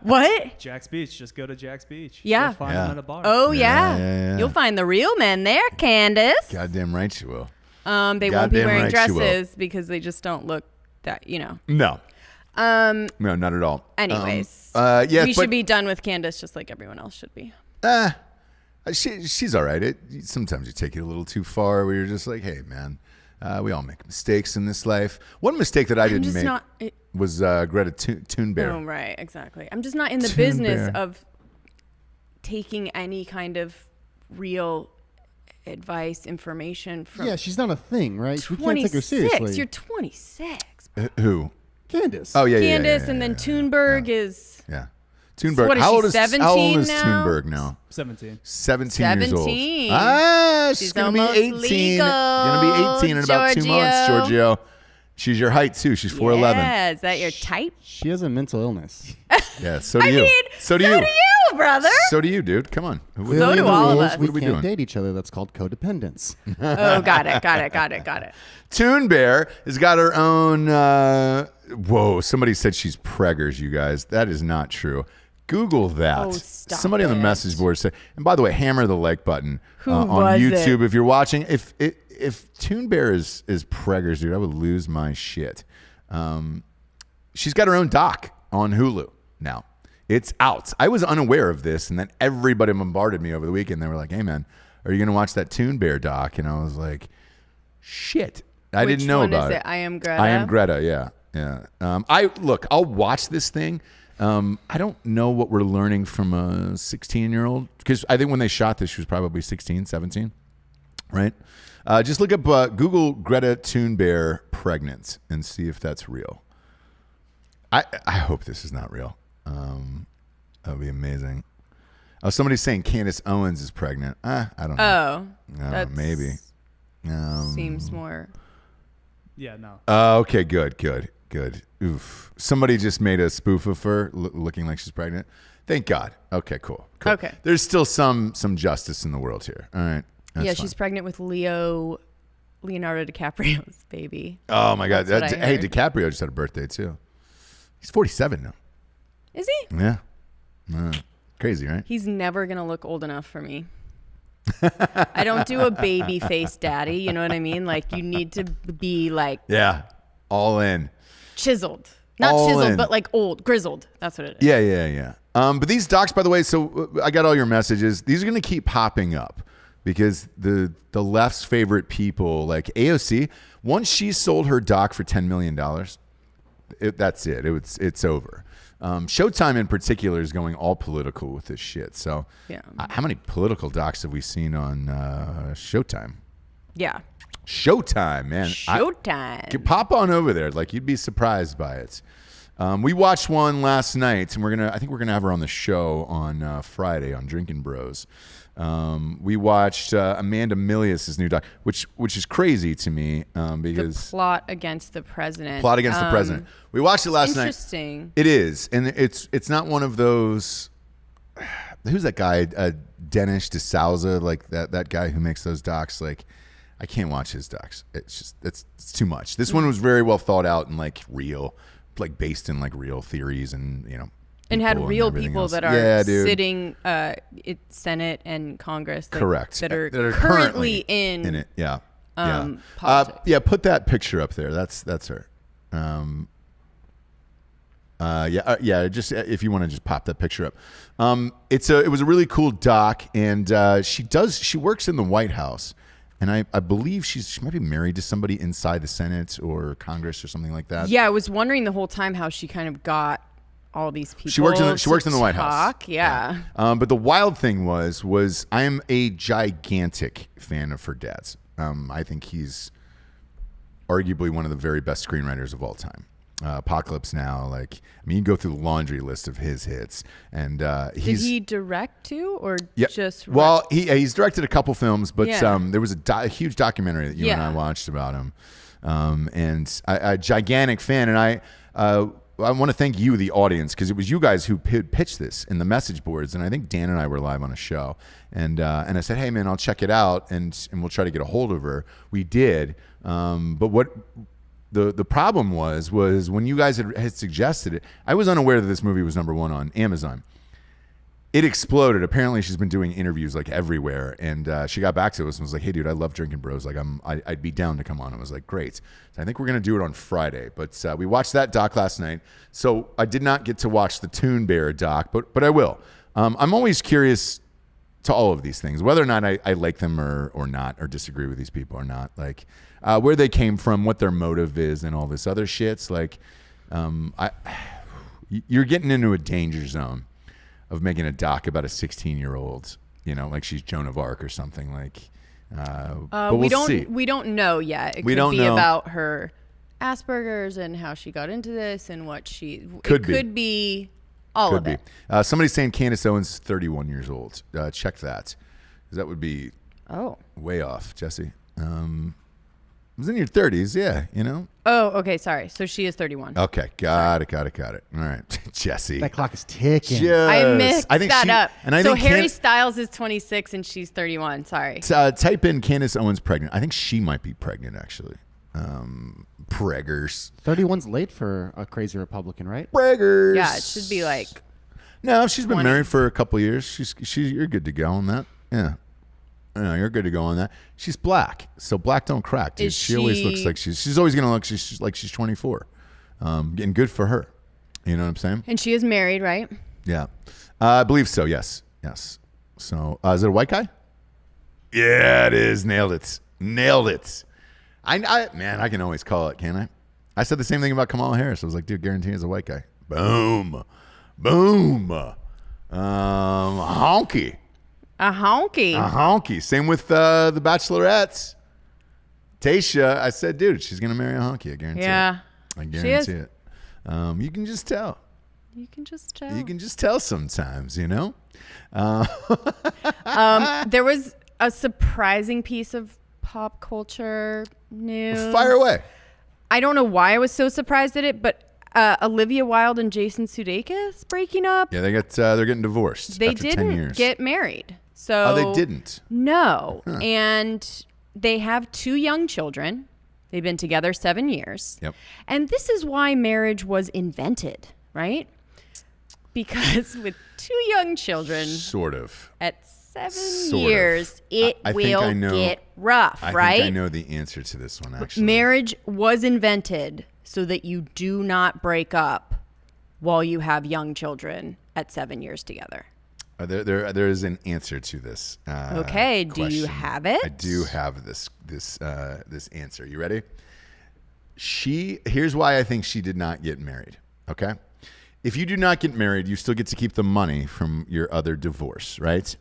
Speaker 2: What?
Speaker 4: Jack's Beach. Just go to Jack's Beach.
Speaker 2: Yeah.
Speaker 4: You'll find him at a bar.
Speaker 2: Oh, yeah. You'll find the real men there, Candace.
Speaker 1: Goddamn right you will.
Speaker 2: They won't be wearing dresses because they just don't look that,
Speaker 1: No. No, not at all.
Speaker 2: Anyways. We should be done with Candace just like everyone else should be.
Speaker 1: She's all right. Sometimes you take it a little too far where you're just like, hey, man. We all make mistakes in this life. One mistake that I didn't
Speaker 2: just
Speaker 1: make
Speaker 2: not-
Speaker 1: was Greta Thunberg.
Speaker 2: Oh, right, exactly. I'm just not in the
Speaker 1: Thunberg.
Speaker 2: business of taking any kind of real advice, information from.
Speaker 3: Yeah, she's not a thing, right? We can't
Speaker 2: 26.
Speaker 3: take her seriously.
Speaker 2: You're 26.
Speaker 1: Who?
Speaker 3: Candace.
Speaker 1: Oh, yeah, yeah,
Speaker 2: Candace,
Speaker 1: yeah,
Speaker 2: and then
Speaker 1: yeah.
Speaker 2: Thunberg is
Speaker 1: Yeah. Thunberg.
Speaker 2: what is
Speaker 1: how
Speaker 2: she,
Speaker 1: old is
Speaker 2: 17 now?
Speaker 1: Thunberg now?
Speaker 4: 17.
Speaker 1: 17 years old.
Speaker 2: 17.
Speaker 1: She's
Speaker 2: She's
Speaker 1: going to be
Speaker 2: almost
Speaker 1: 18.
Speaker 2: legal,
Speaker 1: Going to be 18 in about 2 months,
Speaker 2: Giorgio.
Speaker 1: Giorgio. She's your height, too. She's 4'11".
Speaker 2: Yeah, is that your type?
Speaker 3: She has a mental illness.
Speaker 1: Yeah, so do you.
Speaker 2: mean,
Speaker 1: so do you.
Speaker 2: brother.
Speaker 1: So do you, dude. Come on.
Speaker 3: Clearly in
Speaker 2: do
Speaker 3: the
Speaker 2: all of
Speaker 3: rules,
Speaker 2: us.
Speaker 3: We
Speaker 1: What are we
Speaker 3: can't
Speaker 1: doing?
Speaker 3: date each other. That's called codependence.
Speaker 2: Oh, got it.
Speaker 1: Toon Bear has got her own. Whoa! Somebody said she's preggers. You guys, that is not true. Google that.
Speaker 2: Oh, stop
Speaker 1: Somebody on the
Speaker 2: it.
Speaker 1: message board said. And by the way, hammer the like button on
Speaker 2: was
Speaker 1: YouTube
Speaker 2: it?
Speaker 1: if you're watching. If Toon Bear is preggers, dude, I would lose my shit. She's got her own doc on Hulu now. It's out. I was unaware of this, and then everybody bombarded me over the weekend. They were like, "Hey, man, are you going to watch that Toon Bear doc?" And I was like, "Shit, I
Speaker 2: Which
Speaker 1: didn't know
Speaker 2: one
Speaker 1: about
Speaker 2: is
Speaker 1: it."
Speaker 2: I Am Greta.
Speaker 1: I Am Greta. Yeah. I'll watch this thing. I don't know what we're learning from a 16-year-old because I think when they shot this, she was probably 16, 17, right? Just look up Google Greta Thunberg pregnant and see if that's real. I hope this is not real. That would be amazing. Oh, somebody's saying Candace Owens is pregnant. I don't know.
Speaker 2: Oh,
Speaker 1: Maybe.
Speaker 2: seems more.
Speaker 4: Yeah, no.
Speaker 1: Okay, good. Oof. Somebody just made a spoof of her looking like she's pregnant. Thank God. Okay, cool.
Speaker 2: Okay.
Speaker 1: There's still some justice in the world here. All right. That's
Speaker 2: Yeah,
Speaker 1: fine.
Speaker 2: she's pregnant with Leonardo DiCaprio's baby.
Speaker 1: Oh my God.
Speaker 2: That's what I
Speaker 1: Hey,
Speaker 2: heard.
Speaker 1: DiCaprio just had a birthday too. He's 47 now.
Speaker 2: Is he?
Speaker 1: Yeah. Crazy, right?
Speaker 2: He's never gonna look old enough for me. I don't do a baby face daddy. You know what I mean? Like you need to be like
Speaker 1: Yeah. All in.
Speaker 2: chiseled, not
Speaker 1: All
Speaker 2: chiseled,
Speaker 1: in.
Speaker 2: but like old, grizzled. That's what it is.
Speaker 1: Yeah. But these docs, by the way, so I got all your messages. These are going to keep popping up because the left's favorite people, like AOC, once she sold her doc for $10 million, that's it. It's over. Showtime in particular is going all political with this shit. So
Speaker 2: Yeah.
Speaker 1: how many political docs have we seen on Showtime?
Speaker 2: Yeah.
Speaker 1: Showtime, man.
Speaker 2: Showtime.
Speaker 1: Pop on over there. Like you'd be surprised by it. We watched one last night, and I think we're gonna have her on the show on Friday on Drinkin Bros. We watched Amanda Milius' new doc, which is crazy to me because
Speaker 2: Plot against the president.
Speaker 1: Plot Against the President. We watched it last night.
Speaker 2: Interesting.
Speaker 1: It is, and it's not one of those. Who's that guy? Dennis DeSouza, like that guy who makes those docs. Like, I can't watch his docs. It's just it's too much. This one was very well thought out and like real, like based in like real theories and
Speaker 2: And had
Speaker 1: people
Speaker 2: real
Speaker 1: everything
Speaker 2: people
Speaker 1: else.
Speaker 2: that are
Speaker 1: Yeah, dude.
Speaker 2: sitting in Senate and Congress.
Speaker 1: Correct.
Speaker 2: That are
Speaker 1: currently
Speaker 2: in
Speaker 1: it. Yeah.
Speaker 2: politics.
Speaker 1: Yeah. Put that picture up there. That's her. Just if you want to just pop that picture up. It was a really cool doc, and she works in the White House, and I believe she might be married to somebody inside the Senate or Congress or something like that.
Speaker 2: Yeah, I was wondering the whole time how she kind of got all these people.
Speaker 1: She works in the White House.
Speaker 2: talk. Yeah.
Speaker 1: But the wild thing was I am a gigantic fan of her dad's. I think he's arguably one of the very best screenwriters of all time. Apocalypse Now, you go through the laundry list of his hits, and
Speaker 2: Did he direct too, or just?
Speaker 1: Well, he's directed a couple films, but
Speaker 2: Yeah.
Speaker 1: there was a huge documentary that you and I watched about him, and a gigantic fan, and I want to thank you, the audience, because it was you guys who pitched this in the message boards, and I think Dan and I were live on a show, and I said, hey man, I'll check it out, and we'll try to get a hold of her. We did, but what the problem was when you guys had suggested it, I was unaware that this movie was #1 on Amazon. It exploded. Apparently, she's been doing interviews everywhere, and she got back to us and was like, "Hey, dude, I love Drinkin Bros. I'd be down to come on." I was like, "Great." So I think we're gonna do it on Friday. But we watched that doc last night. So I did not get to watch the Toon Bear doc, but I will. I'm always curious to all of these things, whether or not I like them or not, or disagree with these people or not, like where they came from, what their motive is, and all this other shit's like, you're getting into a danger zone of making a doc about a 16-year-old, like she's Joan of Arc or something, like. But we'll see.
Speaker 2: We don't know yet. It
Speaker 1: We
Speaker 2: could
Speaker 1: don't
Speaker 2: be
Speaker 1: know.
Speaker 2: about her Asperger's and how she got into this and what she
Speaker 1: Could
Speaker 2: could be all
Speaker 1: Could
Speaker 2: of
Speaker 1: be.
Speaker 2: it.
Speaker 1: Somebody's saying Candace Owens 31 years old. Check that, because that would be
Speaker 2: Oh.
Speaker 1: way off, Jessie. It was in your 30s, yeah,
Speaker 2: Oh, okay. Sorry. So she is 31.
Speaker 1: Okay, got it. All right, Jessie.
Speaker 3: That clock is ticking.
Speaker 2: I mixed that up.
Speaker 1: And I
Speaker 2: so
Speaker 1: think
Speaker 2: Harry Styles is 26 and she's 31. Sorry.
Speaker 1: type in Candace Owens pregnant. I think she might be pregnant, actually. Preggers.
Speaker 3: 31's late for a crazy Republican, right?
Speaker 1: Preggers.
Speaker 2: Yeah, it should be like.
Speaker 1: No, she's been
Speaker 2: 20.
Speaker 1: married for a couple years. You're good to go on that. Yeah. No, you're good to go on that. She's black, so black don't crack, dude.
Speaker 2: Is
Speaker 1: She always looks like she's always gonna look like she's 24, and good for her. You know what I'm saying?
Speaker 2: And she is married, right?
Speaker 1: Yeah, I believe so. Yes. So is it a white guy? Yeah, it is. Nailed it. I can always call it, can't I? I said the same thing about Kamala Harris. I was like, dude, guarantee it's a white guy. Boom. Honky.
Speaker 2: A honky.
Speaker 1: Same with the Bachelorettes. Tasha, I said, dude, she's gonna marry a honky. I guarantee
Speaker 2: Yeah.
Speaker 1: it. I guarantee it. You can just tell.
Speaker 2: You can just tell.
Speaker 1: You can just tell sometimes,
Speaker 2: There was a surprising piece of pop culture news.
Speaker 1: Fire away.
Speaker 2: I don't know why I was so surprised at it, but Olivia Wilde and Jason Sudeikis breaking up.
Speaker 1: Yeah, they're getting divorced.
Speaker 2: They
Speaker 1: after 10
Speaker 2: didn't
Speaker 1: years.
Speaker 2: get married. So
Speaker 1: Oh, they didn't.
Speaker 2: No. And they have 2 young children. They've been together 7 years.
Speaker 1: Yep.
Speaker 2: And this is why marriage was invented, right? Because with 2 young children
Speaker 1: Sort of.
Speaker 2: at 7
Speaker 1: Sort of.
Speaker 2: years, it
Speaker 1: I think I
Speaker 2: will
Speaker 1: know-
Speaker 2: get rough,
Speaker 1: I
Speaker 2: right?
Speaker 1: think I know the answer to this one, actually.
Speaker 2: Marriage was invented so that you do not break up while you have young children at 7 years together.
Speaker 1: There is an answer to this.
Speaker 2: Okay, do you
Speaker 1: question.
Speaker 2: have it?
Speaker 1: I do have this answer. You ready? Here's why I think she did not get married. Okay, if you do not get married, you still get to keep the money from your other divorce, right?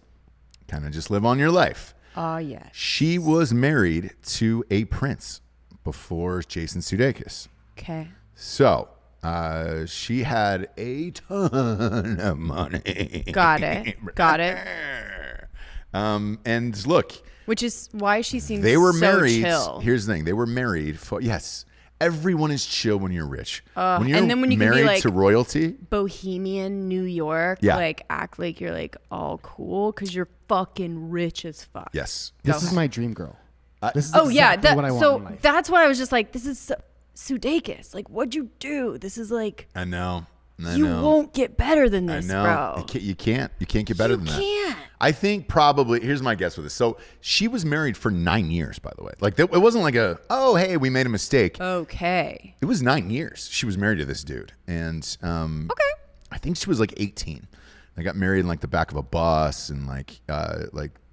Speaker 1: Kind of just live on your life.
Speaker 2: Oh, yes.
Speaker 1: She was married to a prince before Jason Sudeikis.
Speaker 2: Okay.
Speaker 1: So she had a ton of money.
Speaker 2: Got it.
Speaker 1: And look,
Speaker 2: Which is why she seems
Speaker 1: they were
Speaker 2: so
Speaker 1: married.
Speaker 2: chill.
Speaker 1: Here's the thing: they were married for everyone is chill when you're rich. When you're
Speaker 2: and then when you can be
Speaker 1: married
Speaker 2: like-
Speaker 1: to royalty,
Speaker 2: Bohemian New York,
Speaker 1: Yeah.
Speaker 2: like act like you're like all cool because you're fucking rich as fuck.
Speaker 1: yes,
Speaker 3: This is my dream girl. This is
Speaker 2: Oh yeah,
Speaker 3: exactly what I want
Speaker 2: so
Speaker 3: in life.
Speaker 2: that's why I was just like, this is Sudeikis. Like, what'd you do? This is like
Speaker 1: I know.
Speaker 2: you won't get better than
Speaker 1: I
Speaker 2: this,
Speaker 1: know.
Speaker 2: bro.
Speaker 1: You can't get better than that.
Speaker 2: can't.
Speaker 1: I think probably, here's my guess with this. So she was married for 9 years, by the way. Like it wasn't like hey, we made a mistake.
Speaker 2: Okay.
Speaker 1: It was 9 years she was married to this dude. And I think she was like 18. They got married in like the back of a bus, and like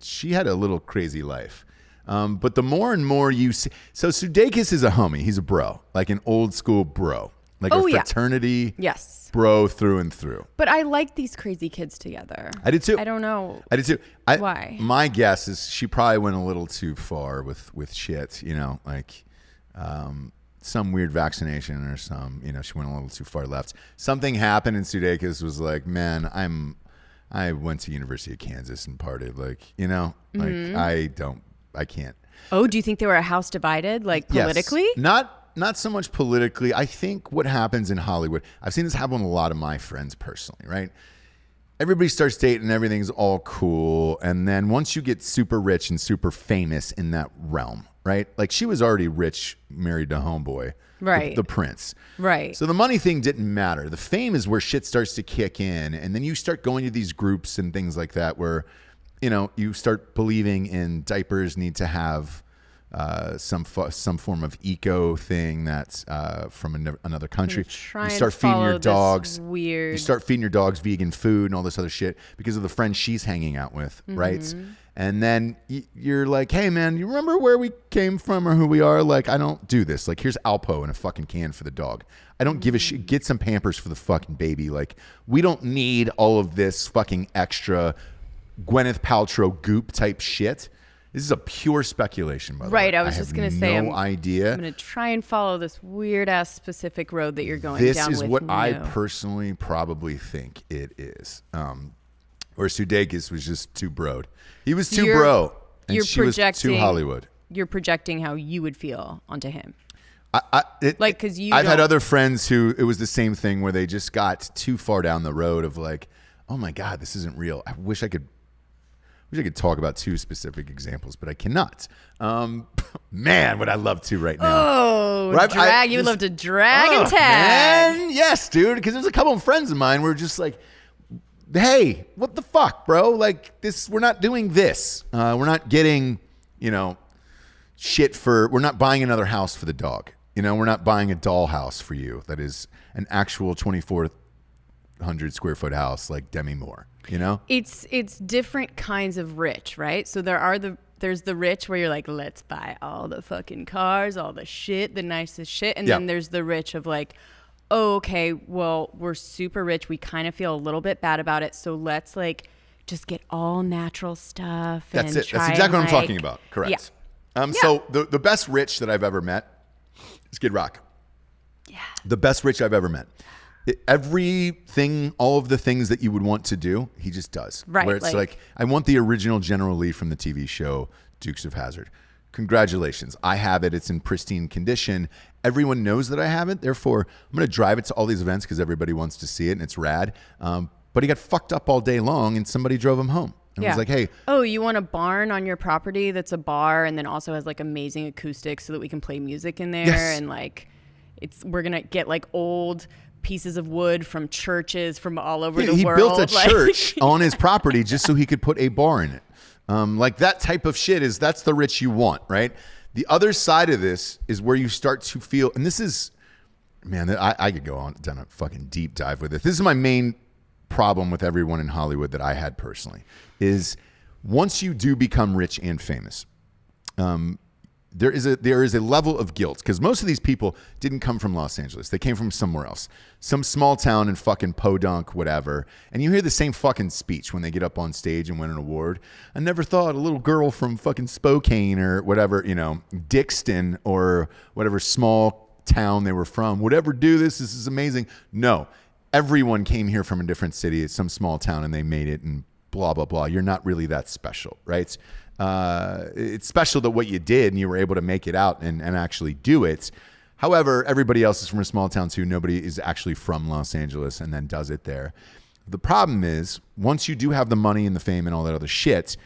Speaker 1: she had a little crazy life. But the more and more you see, so Sudeikis is a homie. He's a bro, like an old school bro, like a
Speaker 2: yeah.
Speaker 1: fraternity
Speaker 2: Yes.
Speaker 1: bro through and through.
Speaker 2: But I like these crazy kids together.
Speaker 1: I did too.
Speaker 2: I don't know.
Speaker 1: I did too.
Speaker 2: Why?
Speaker 1: My guess is she probably went a little too far with shit, like some weird vaccination or she went a little too far left. Something happened and Sudeikis was like, man, I went to University of Kansas and partied, I can't.
Speaker 2: Oh, do you think they were a house divided, like politically?
Speaker 1: Yes. Not so much politically. I think what happens in Hollywood, I've seen this happen with a lot of my friends personally, right? Everybody starts dating, everything's all cool. And then once you get super rich and super famous in that realm, right? Like she was already rich, married to homeboy,
Speaker 2: Right.
Speaker 1: the prince.
Speaker 2: Right.
Speaker 1: So the money thing didn't matter. The fame is where shit starts to kick in. And then you start going to these groups and things like that where, you start believing in diapers need to have some form of eco thing that's from another country. You start feeding your dogs
Speaker 2: weird.
Speaker 1: You start feeding your dogs vegan food and all this other shit because of the friends she's hanging out with, right? And then you're like, hey man, you remember where we came from or who we are? Like, I don't do this. Like, here's Alpo in a fucking can for the dog. I don't give a shit. Get some Pampers for the fucking baby. Like, we don't need all of this fucking extra Gwyneth Paltrow goop type shit. This is a pure speculation, by the way.
Speaker 2: Right, I was just going to say,
Speaker 1: no idea.
Speaker 2: I'm going to try and follow this weird-ass specific road that you're going
Speaker 1: this
Speaker 2: down with.
Speaker 1: This is what I personally probably think it is. Or Sudeikis was just too broed. He was too bro, and she was too Hollywood.
Speaker 2: You're projecting how you would feel onto him.
Speaker 1: Because I've had other friends who it was the same thing where they just got too far down the road of like, oh my God, this isn't real. I wish I could talk about two specific examples, but I cannot. Man, would I love to right now.
Speaker 2: Oh, you would love to drag and tag.
Speaker 1: Man, yes, dude, because there's a couple of friends of mine who are just like, hey, what the fuck, bro? Like, this, we're not doing this. We're not getting, we're not buying another house for the dog. We're not buying a doll house for you that is an actual 2,400 square foot house like Demi Moore, It's
Speaker 2: different kinds of rich, right? So there's the rich where you're like, let's buy all the fucking cars, all the shit, the nicest shit. And then there's the rich of like, oh, okay, well, we're super rich. We kind of feel a little bit bad about it. So let's like just get all natural stuff.
Speaker 1: That's it. That's exactly what I'm talking about. Correct. Yeah. So the best rich that I've ever met is Kid Rock. Yeah. The best rich I've ever met. Everything, all of the things that you would want to do, he just does.
Speaker 2: Right.
Speaker 1: Where it's like I want the original General Lee from the TV show Dukes of Hazzard. Congratulations. I have it. It's in pristine condition. Everyone knows that I have it. Therefore, I'm going to drive it to all these events because everybody wants to see it and it's rad. But he got fucked up all day long and somebody drove him home. And was like, hey.
Speaker 2: Oh, you want a barn on your property that's a bar and then also has like amazing acoustics so that we can play music in there.
Speaker 1: Yes.
Speaker 2: And like, we're going to get like old pieces of wood from churches from all over the world.
Speaker 1: He built a church on his property just so he could put a bar in it. Like that type of shit that's the rich you want, right? The other side of this is where you start to feel, and this is, man, I could go on down a fucking deep dive with it. This is my main problem with everyone in Hollywood that I had personally, is once you do become rich and famous, there is a level of guilt because most of these people didn't come from Los Angeles. They came from somewhere else, some small town in fucking Podunk, whatever. And you hear the same fucking speech when they get up on stage and win an award. I never thought a little girl from fucking Spokane or whatever, Dixon or whatever small town they were from would ever do this. This is amazing. No, everyone came here from a different city, some small town, and they made it and blah, blah, blah. You're not really that special, right? It's special that what you did and you were able to make it out and actually do it. However, everybody else is from a small town too. Nobody is actually from Los Angeles and then does it there. The problem is once you do have the money and the fame and all that other shit,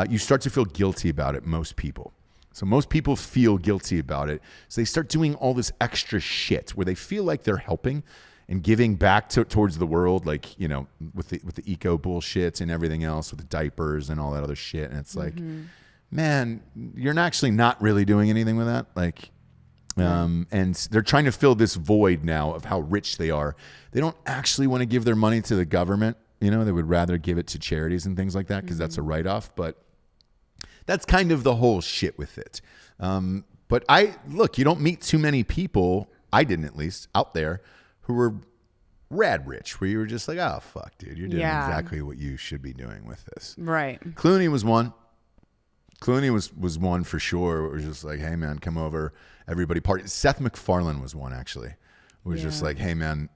Speaker 1: you start to feel guilty about it, most people. So most people feel guilty about it. So they start doing all this extra shit where they feel like they're helping and giving back towards the world, like, with the eco bullshit and everything else, with the diapers and all that other shit. And it's like, man, you're actually not really doing anything with that. Like, and they're trying to fill this void now of how rich they are. They don't actually want to give their money to the government. They would rather give it to charities and things like that because that's a write-off. But that's kind of the whole shit with it. But you don't meet too many people, I didn't at least, out there, who were rad rich, where you were just like, oh, fuck, dude, you're doing exactly what you should be doing with this.
Speaker 2: Right.
Speaker 1: Clooney was one. Clooney was one for sure. It was just like, hey, man, come over. Everybody party. Seth MacFarlane was one, actually. It was just like, hey, man,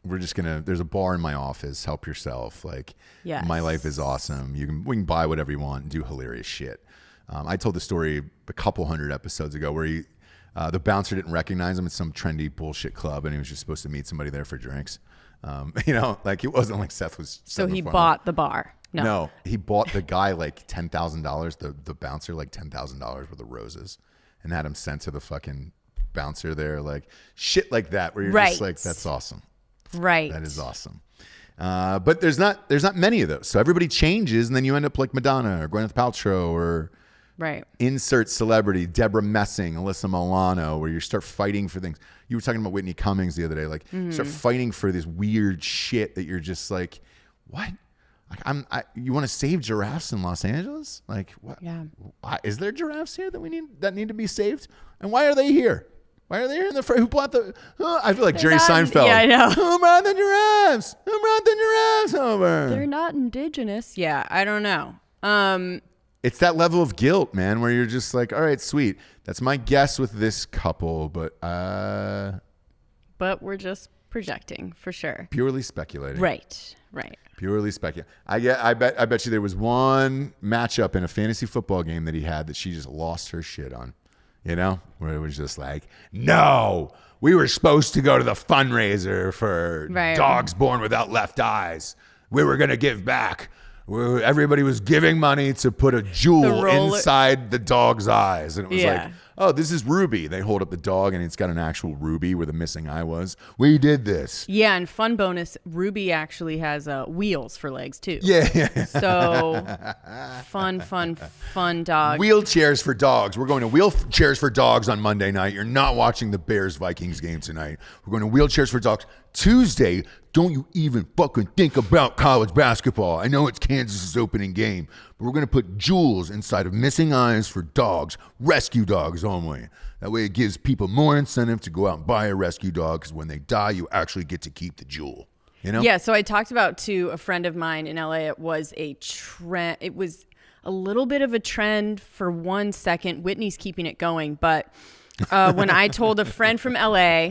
Speaker 1: we're just going to, there's a bar in my office. Help yourself. Like, my life is awesome. We can buy whatever you want and do hilarious shit. I told the story a couple hundred episodes ago where the bouncer didn't recognize him at some trendy bullshit club, and he was just supposed to meet somebody there for drinks. Like it wasn't like Seth was.
Speaker 2: So he bought the bar.
Speaker 1: No, he bought the guy like $10,000. The bouncer like $10,000 worth of roses, and had him sent to the fucking bouncer there, like shit like that, where you're just like, that's awesome.
Speaker 2: Right.
Speaker 1: That is awesome. But there's not many of those. So everybody changes, and then you end up like Madonna or Gwyneth Paltrow or
Speaker 2: Right.
Speaker 1: Insert celebrity, Deborah Messing, Alyssa Milano, where you start fighting for things. You were talking about Whitney Cummings the other day. Like, start fighting for this weird shit that you're just like, what? Like, you want to save giraffes in Los Angeles? Like, what?
Speaker 2: Yeah.
Speaker 1: Why, is there giraffes here that need to be saved? And why are they here? Why are they here in the who brought the? I feel like Jerry Seinfeld.
Speaker 2: Yeah, I know.
Speaker 1: Who brought the giraffes? Who brought the giraffes over?
Speaker 2: They're not indigenous. Yeah, I don't know.
Speaker 1: It's that level of guilt, man, where you're just like, all right, sweet. That's my guess with this couple, but
Speaker 2: we're just projecting for sure.
Speaker 1: Purely speculating.
Speaker 2: Right.
Speaker 1: Purely speculating. I bet you there was one matchup in a fantasy football game that he had that she just lost her shit on. You know, where it was just like, no, we were supposed to go to the fundraiser for dogs born without left eyes. We were going to give back. Everybody was giving money to put a jewel inside the dog's eyes. And it was like, oh, this is Ruby. They hold up the dog and it's got an actual ruby where the missing eye was. We did this.
Speaker 2: Yeah, and fun bonus, Ruby actually has wheels for legs too.
Speaker 1: Yeah.
Speaker 2: So fun dog.
Speaker 1: Wheelchairs for dogs. We're going to wheelchairs for dogs on Monday night. You're not watching the Bears-Vikings game tonight. We're going to wheelchairs for dogs. Tuesday, don't you even fucking think about college basketball. I know it's Kansas's opening game, but we're going to put jewels inside of missing eyes for dogs, rescue dogs only. That way it gives people more incentive to go out and buy a rescue dog because when they die, you actually get to keep the jewel. You know?
Speaker 2: Yeah, so I talked about to a friend of mine in LA, it was a trend. It was a little bit of a trend for 1 second. Whitney's keeping it going. But when I told a friend from LA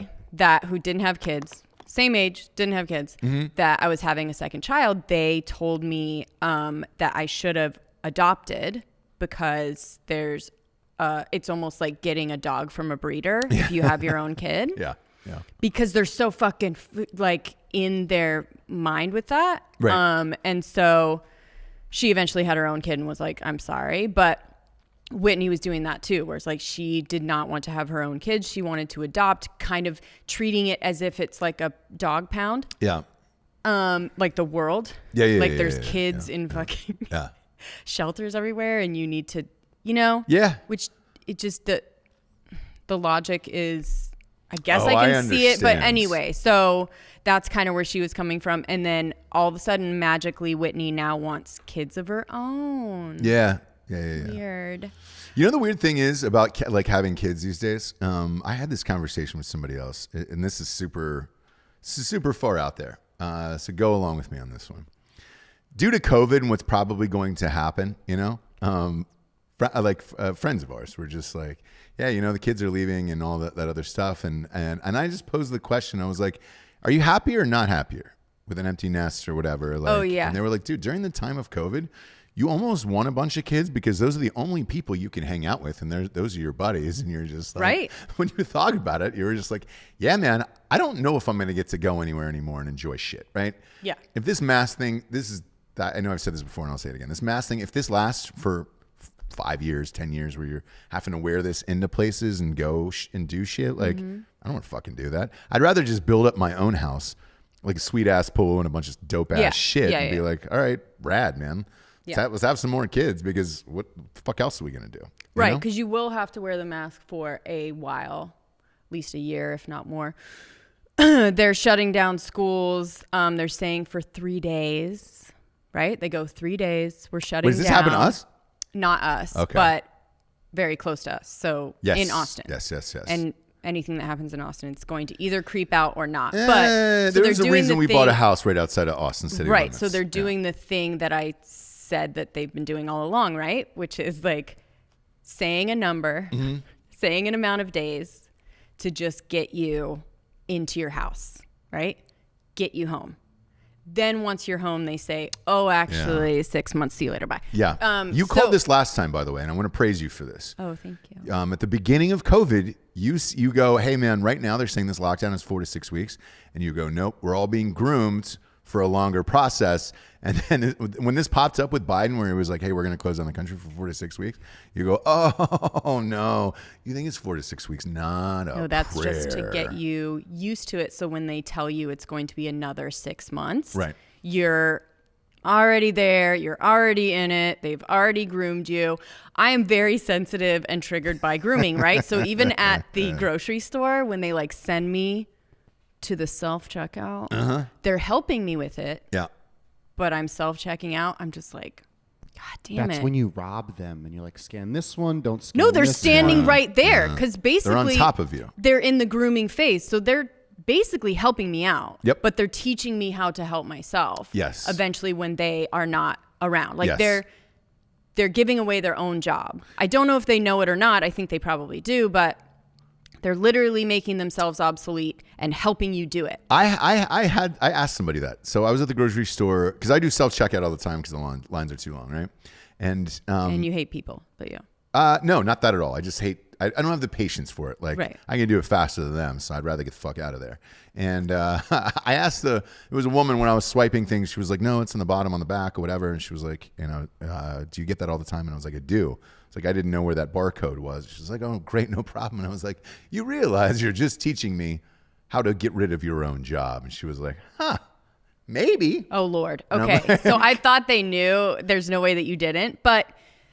Speaker 2: who didn't have kids, same age, didn't have kids, that I was having a second child, they told me that I should have adopted because it's almost like getting a dog from a breeder if you have your own kid.
Speaker 1: Yeah.
Speaker 2: Because they're so fucking like in their mind with that.
Speaker 1: Right.
Speaker 2: And so she eventually had her own kid and was like, I'm sorry. But Whitney was doing that too, where it's like she did not want to have her own kids. She wanted to adopt, kind of treating it as if it's like a dog pound.
Speaker 1: Yeah.
Speaker 2: Like the world.
Speaker 1: Yeah.
Speaker 2: Like there's kids in fucking shelters everywhere and you need to,
Speaker 1: Yeah.
Speaker 2: Which it just, the logic is, I guess
Speaker 1: Oh,
Speaker 2: I can
Speaker 1: I
Speaker 2: see it. But
Speaker 1: understand.
Speaker 2: anyway, so that's kind of where she was coming from. And then all of a sudden, magically, Whitney now wants kids of her own.
Speaker 1: Yeah.
Speaker 2: Weird.
Speaker 1: You know, the weird thing is about like having kids these days. I had this conversation with somebody else, and this is super far out there. So go along with me on this one. Due to COVID and what's probably going to happen, friends of ours were just like, yeah, the kids are leaving and all that other stuff. And I just posed the question. I was like, are you happy or not happier with an empty nest or whatever? Like,
Speaker 2: oh, yeah.
Speaker 1: And they were like, dude, during the time of COVID, you almost want a bunch of kids because those are the only people you can hang out with. And those are your buddies. And you're just like,
Speaker 2: right.
Speaker 1: When you thought about it, you were just like, yeah, man, I don't know if I'm going to get to go anywhere anymore and enjoy shit. Right.
Speaker 2: Yeah.
Speaker 1: If this mask thing, I know I've said this before and I'll say it again. This mask thing, if this lasts for 5 years, 10 years where you're having to wear this into places and go and do shit, like, I don't want to fucking do that. I'd rather just build up my own house, like a sweet ass pool and a bunch of dope ass shit and be like, all right, rad, man. Let's have some more kids because what the fuck else are we going to do?
Speaker 2: Right, because you will have to wear the mask for a while, at least a year, if not more. They're shutting down schools. They're saying for 3 days, right? They go 3 days. We're shutting down.
Speaker 1: Does this happen to us?
Speaker 2: Not us,
Speaker 1: Okay.
Speaker 2: but very close to us. So
Speaker 1: Yes.
Speaker 2: in Austin.
Speaker 1: Yes.
Speaker 2: And anything that happens in Austin, it's going to either creep out or not.
Speaker 1: There's a reason we bought a house right outside of Austin City
Speaker 2: right.
Speaker 1: limits.
Speaker 2: So they're doing the thing that I said that they've been doing all along, right? Which is like saying a number, saying an amount of days to just get you into your house, right? Get you home. Then once you're home, they say, oh, actually 6 months, see you later, bye.
Speaker 1: Yeah. You called this last time, by the way, and I want to praise you for this.
Speaker 2: Oh, thank you.
Speaker 1: At the beginning of COVID, you go, hey, man, right now they're saying this lockdown is 4 to 6 weeks. And you go, nope, we're all being groomed for a longer process. And then when this popped up with Biden, where he was like, hey, we're going to close down the country for 4 to 6 weeks, you go, oh, no. You think it's 4 to 6 weeks? Not a
Speaker 2: No, that's
Speaker 1: prayer.
Speaker 2: just to get you used to it. So when they tell you it's going to be another 6 months,
Speaker 1: right,
Speaker 2: you're already there. You're already in it. They've already groomed you. I am very sensitive and triggered by grooming, right? So even at the grocery store, when they like send me to the self-checkout, they're helping me with it.
Speaker 1: Yeah.
Speaker 2: But I'm self-checking out. I'm just like, God damn
Speaker 3: That's
Speaker 2: it.
Speaker 3: when you rob them and you're like, scan this one, don't scan
Speaker 2: No, they're
Speaker 3: this
Speaker 2: standing
Speaker 3: one.
Speaker 2: right there because basically
Speaker 1: They're on top of you.
Speaker 2: They're in the grooming phase. So they're basically helping me out.
Speaker 1: Yep.
Speaker 2: But they're teaching me how to help myself.
Speaker 1: Yes.
Speaker 2: Eventually when they are not around. Like
Speaker 1: Yes.
Speaker 2: they're giving away their own job. I don't know if they know it or not. I think they probably do, but they're literally making themselves obsolete and helping you do it.
Speaker 1: I asked somebody that. So I was at the grocery store because I do self checkout all the time because the lines are too long, right? And
Speaker 2: And you hate people, but yeah.
Speaker 1: no, not that at all. I just hate. I don't have the patience for it. Like
Speaker 2: Right.
Speaker 1: I can do it faster than them, so I'd rather get the fuck out of there. And I asked it was a woman when I was swiping things. She was like, "No, it's on the bottom, on the back, or whatever." And she was like, "Do you get that all the time?" And I was like, "I do." It's like I didn't know where that barcode was. She was like, "Oh, great, no problem." And I was like, "You realize you're just teaching me how to get rid of your own job?" And she was like, "Huh, maybe."
Speaker 2: Oh, Lord. Okay. So I thought they knew. There's no way that you didn't, but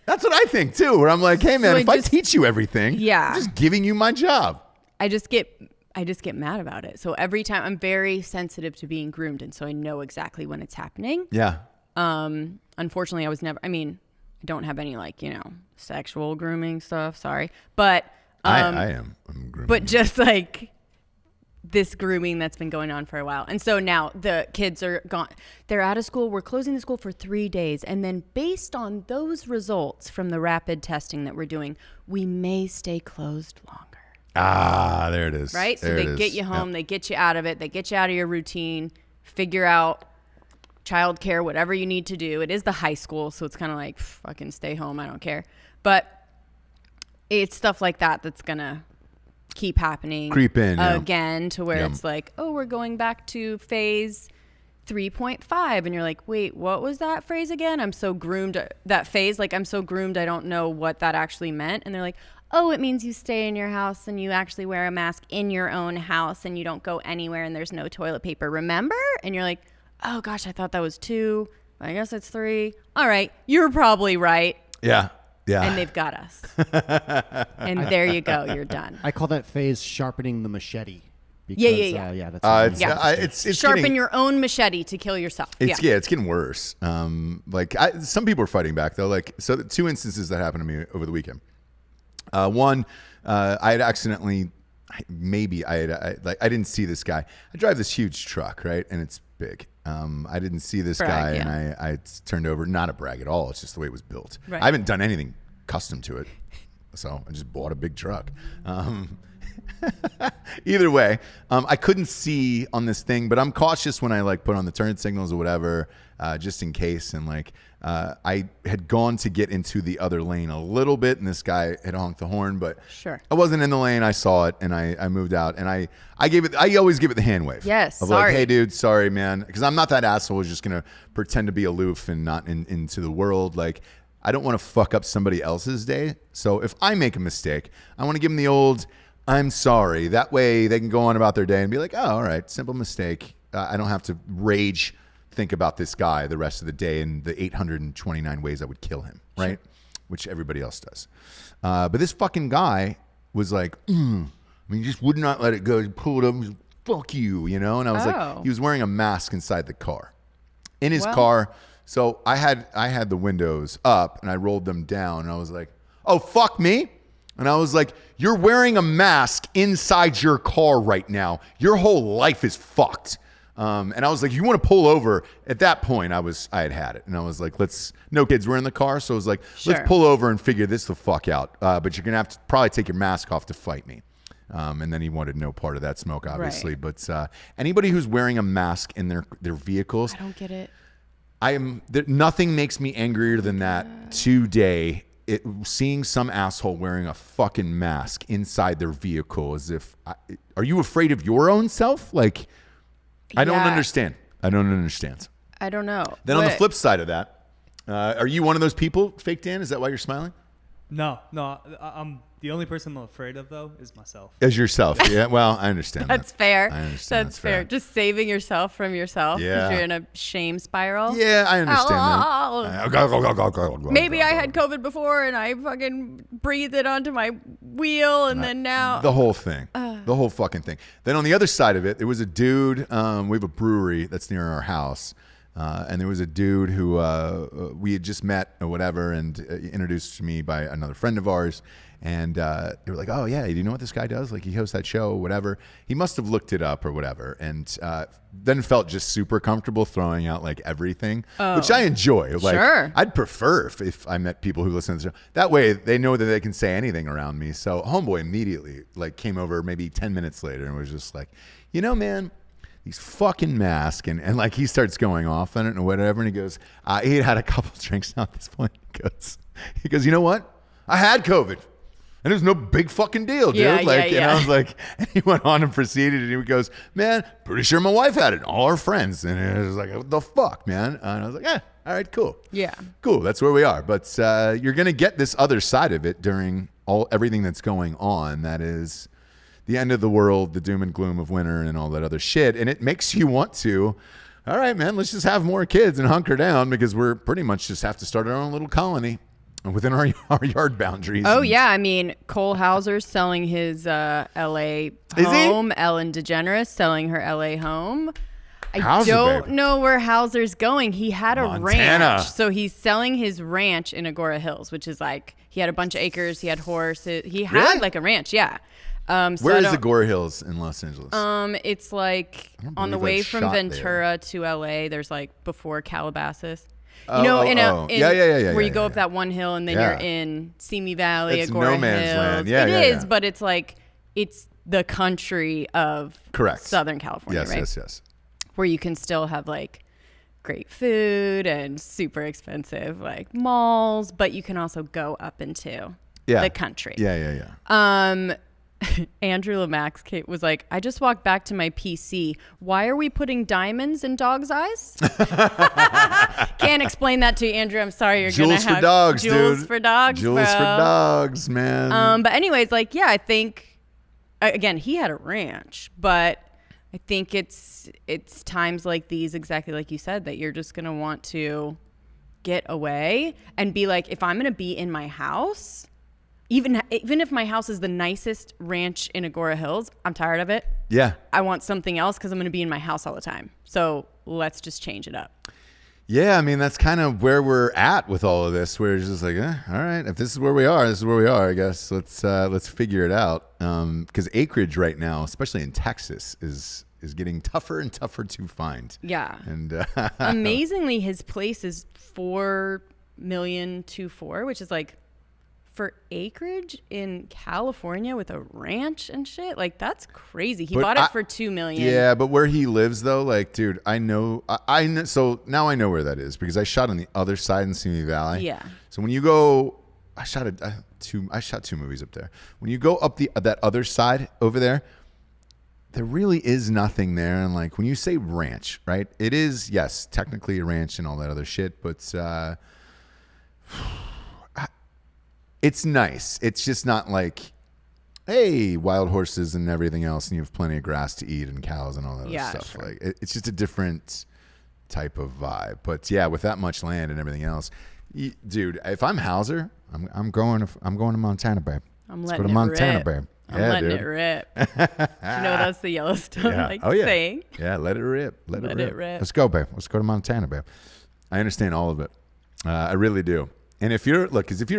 Speaker 1: That's what I think too. Where I'm like, "Hey, man,
Speaker 2: So
Speaker 1: if
Speaker 2: I
Speaker 1: I
Speaker 2: just-
Speaker 1: teach you everything,
Speaker 2: Yeah.
Speaker 1: I'm just giving you my job."
Speaker 2: I just get mad about it. So every time I'm very sensitive to being groomed, and so I know exactly when it's happening.
Speaker 1: Yeah.
Speaker 2: Unfortunately, I don't have any sexual grooming stuff. Sorry. But
Speaker 1: I am. I'm grooming.
Speaker 2: but just like this grooming that's been going on for a while. And so now the kids are gone. They're out of school. We're closing the school for 3 days. And then based on those results from the rapid testing that we're doing, we may stay closed longer.
Speaker 1: There it is.
Speaker 2: Right? So
Speaker 1: There it
Speaker 2: they
Speaker 1: is.
Speaker 2: get you home,
Speaker 1: Yep.
Speaker 2: they get you out of it, they get you out of your routine, figure out childcare, whatever you need to do. It is the high school, so it's kind of like, fucking stay home, I don't care. But it's stuff like that that's going to keep happening.
Speaker 1: Creep in, yeah.
Speaker 2: Again, to where
Speaker 1: Yeah.
Speaker 2: it's like, oh, we're going back to phase 3.5. And you're like, wait, what was that phrase again? I'm so groomed, that phase, like I'm so groomed, I don't know what that actually meant. And they're like, oh, it means you stay in your house and you actually wear a mask in your own house and you don't go anywhere and there's no toilet paper. Remember? And you're like, oh gosh, I thought that was 2. I guess it's 3. All right. You're probably right.
Speaker 1: Yeah. Yeah.
Speaker 2: And they've got us. And there you go. You're done.
Speaker 3: I call that phase sharpening the machete. Because,
Speaker 2: Yeah.
Speaker 3: yeah, that's
Speaker 1: it's
Speaker 2: Sharpen
Speaker 1: getting,
Speaker 2: your own machete to kill yourself.
Speaker 1: it's getting worse. Some people are fighting back though. Like, so the 2 instances that happened to me over the weekend. One, I had accidentally, I didn't see this guy. I drive this huge truck, right? And it's big. I didn't see this guy,
Speaker 2: yeah.
Speaker 1: and I turned over. Not a brag at all. It's just the way it was built.
Speaker 2: Right.
Speaker 1: I haven't done anything custom to it, so I just bought a big truck. Either way, I couldn't see on this thing, but I'm cautious when I like put on the turn signals or whatever, just in case. And I had gone to get into the other lane a little bit, and this guy had honked the horn, but
Speaker 2: Sure.
Speaker 1: I wasn't in the lane. I saw it, and I moved out, and I always give it the hand wave.
Speaker 2: Yes,
Speaker 1: Of
Speaker 2: sorry.
Speaker 1: like, hey, dude, sorry, man, because I'm not that asshole who's just gonna pretend to be aloof and not into the world. Like, I don't want to fuck up somebody else's day. So if I make a mistake, I want to give them the old "I'm sorry." That way they can go on about their day and be like, "Oh, all right, simple mistake." I don't have to rage think about this guy the rest of the day and the 829 ways I would kill him, right? Which everybody else does. But this fucking guy was like, he just would not let it go. He pulled up, he was like, fuck you, And I was
Speaker 2: Oh.
Speaker 1: like, he was wearing a mask inside the car. In his
Speaker 2: Well.
Speaker 1: car. So I had the windows up and I rolled them down and I was like, oh, fuck me. And I was like, you're wearing a mask inside your car right now. Your whole life is fucked. And I was like, you want to pull over? At that point, I had it. And I was like, no kids were in the car. So I was like,
Speaker 2: Sure.
Speaker 1: let's pull over and figure this the fuck out. But you're going to have to probably take your mask off to fight me. And then he wanted no part of that smoke, obviously.
Speaker 2: Right.
Speaker 1: But anybody who's wearing a mask in their vehicles,
Speaker 2: I don't get it.
Speaker 1: nothing makes me angrier than that today. Seeing some asshole wearing a fucking mask inside their vehicle as if, are you afraid of your own self? Like, I don't
Speaker 2: Yeah.
Speaker 1: understand. I don't understand.
Speaker 2: I don't know.
Speaker 1: Then on the flip side of that, are you one of those people, Fake Dan? Is that why you're smiling?
Speaker 4: No, The only person I'm afraid of though is myself.
Speaker 1: As yourself. Yeah. Well, I understand
Speaker 2: That's
Speaker 1: that.
Speaker 2: fair.
Speaker 1: I understand.
Speaker 2: That's fair. Just saving yourself from yourself because
Speaker 1: Yeah.
Speaker 2: you're in a shame spiral.
Speaker 1: Yeah, I understand
Speaker 2: Oh.
Speaker 1: that.
Speaker 2: Maybe I had COVID before and I fucking breathed it onto my wheel and then now.
Speaker 1: The whole thing. The whole fucking thing. Then on the other side of it, there was a dude. We have a brewery that's near our house. And there was a dude who we had just met or whatever and introduced to me by another friend of ours. And they were like, oh, yeah, do you know what this guy does? Like, he hosts that show or whatever. He must have looked it up or whatever. And then felt just super comfortable throwing out, like, everything, which I enjoy. Like,
Speaker 2: Sure.
Speaker 1: I'd prefer if I met people who listen to the show. That way, they know that they can say anything around me. So homeboy immediately, like, came over maybe 10 minutes later and was just like, you know, man, these fucking masks. And like, he starts going off on it and whatever. And he goes, he had a couple drinks now at this point. He goes, you know what? I had COVID. And it was no big fucking deal, dude.
Speaker 2: Yeah,
Speaker 1: like,
Speaker 2: yeah,
Speaker 1: and
Speaker 2: yeah.
Speaker 1: I was like, and he went on and proceeded, and he goes, man, pretty sure my wife had it, all our friends. And it was like, what the fuck, man? And I was like, all right, cool.
Speaker 2: Yeah.
Speaker 1: Cool, that's where we are. But you're going to get this other side of it during everything that's going on. That is the end of the world, the doom and gloom of winter and all that other shit. And it makes you want to, all right, man, let's just have more kids and hunker down because we're pretty much just have to start our own little colony within our yard boundaries.
Speaker 2: Oh, yeah. I mean, Cole Hauser's selling his L.A. home. Ellen DeGeneres selling her L.A. home. I
Speaker 1: Hauser,
Speaker 2: don't
Speaker 1: baby.
Speaker 2: know where Hauser's going. He had a
Speaker 1: Montana.
Speaker 2: ranch. So he's selling his ranch in Agora Hills, which is like, he had a bunch of acres. He had horses. He had
Speaker 1: Really?
Speaker 2: like a ranch. Yeah. So
Speaker 1: Where
Speaker 2: I
Speaker 1: is
Speaker 2: don't-
Speaker 1: Agora Hills in Los Angeles?
Speaker 2: It's like
Speaker 1: don't
Speaker 2: on the
Speaker 1: believe
Speaker 2: way
Speaker 1: I've
Speaker 2: from
Speaker 1: shot
Speaker 2: Ventura to LA. There's like before Calabasas. You know, in
Speaker 1: yeah,
Speaker 2: where you go up
Speaker 1: yeah.
Speaker 2: that one hill and then
Speaker 1: Yeah.
Speaker 2: you're in Simi Valley,
Speaker 1: It's
Speaker 2: Agora
Speaker 1: no man's
Speaker 2: Hills.
Speaker 1: land. Yeah,
Speaker 2: It
Speaker 1: yeah,
Speaker 2: is,
Speaker 1: yeah.
Speaker 2: but it's like it's the country of
Speaker 1: Correct.
Speaker 2: Southern California,
Speaker 1: yes,
Speaker 2: right?
Speaker 1: yes.
Speaker 2: Where you can still have like great food and super expensive like malls, but you can also go up into
Speaker 1: Yeah.
Speaker 2: the country.
Speaker 1: Yeah.
Speaker 2: Andrew Lamax was like, I just walked back to my PC. Why are we putting diamonds in dogs' eyes? Can't explain that to you, Andrew. I'm sorry. You're
Speaker 1: Jewels
Speaker 2: gonna have
Speaker 1: for dogs,
Speaker 2: jewels
Speaker 1: dude.
Speaker 2: for dogs,
Speaker 1: Jewels
Speaker 2: bro.
Speaker 1: for dogs, man.
Speaker 2: But anyways, like, yeah, I think again, he had a ranch, but I think it's times like these, exactly like you said, that you're just gonna want to get away and be like, if I'm gonna be in my house. Even if my house is the nicest ranch in Agora Hills, I'm tired of it.
Speaker 1: Yeah.
Speaker 2: I want something else because I'm going to be in my house all the time. So let's just change it up.
Speaker 1: Yeah, I mean, that's kind of where we're at with all of this. We're just like, all right, if this is where we are, this is where we are, I guess. Let's figure it out. Because acreage right now, especially in Texas, is getting tougher and tougher to find.
Speaker 2: Yeah.
Speaker 1: And
Speaker 2: Amazingly, his place is $4,240,000, which is like for acreage in California with a ranch and shit. Like, that's crazy. He
Speaker 1: But
Speaker 2: bought it for $2 million.
Speaker 1: Yeah, but where he lives though, like, dude, I know. So now I know where that is because I shot on the other side in Simi Valley.
Speaker 2: Yeah.
Speaker 1: So when you go, I shot two movies up there. When you go up that other side over there, there really is nothing there. And like when you say ranch, right? It is, yes, technically a ranch and all that other shit, but it's nice. It's just not like, hey, wild horses and everything else, and you have plenty of grass to eat and cows and all that
Speaker 2: Yeah,
Speaker 1: other stuff.
Speaker 2: sure.
Speaker 1: Like it's just a different type of vibe. But yeah, with that much land and everything else, dude, if I'm Hauser, I'm going to Montana, babe.
Speaker 2: I'm
Speaker 1: Let's
Speaker 2: letting
Speaker 1: go to
Speaker 2: it
Speaker 1: Montana,
Speaker 2: rip.
Speaker 1: babe.
Speaker 2: I'm
Speaker 1: Yeah,
Speaker 2: letting
Speaker 1: dude.
Speaker 2: it rip. You know, that's the Yellowstone like saying.
Speaker 1: Yeah, let it rip. Let
Speaker 2: Let
Speaker 1: it
Speaker 2: it
Speaker 1: rip.
Speaker 2: rip.
Speaker 1: Let's go, babe. Let's go to Montana, babe. I understand all of it. I really do. And if you're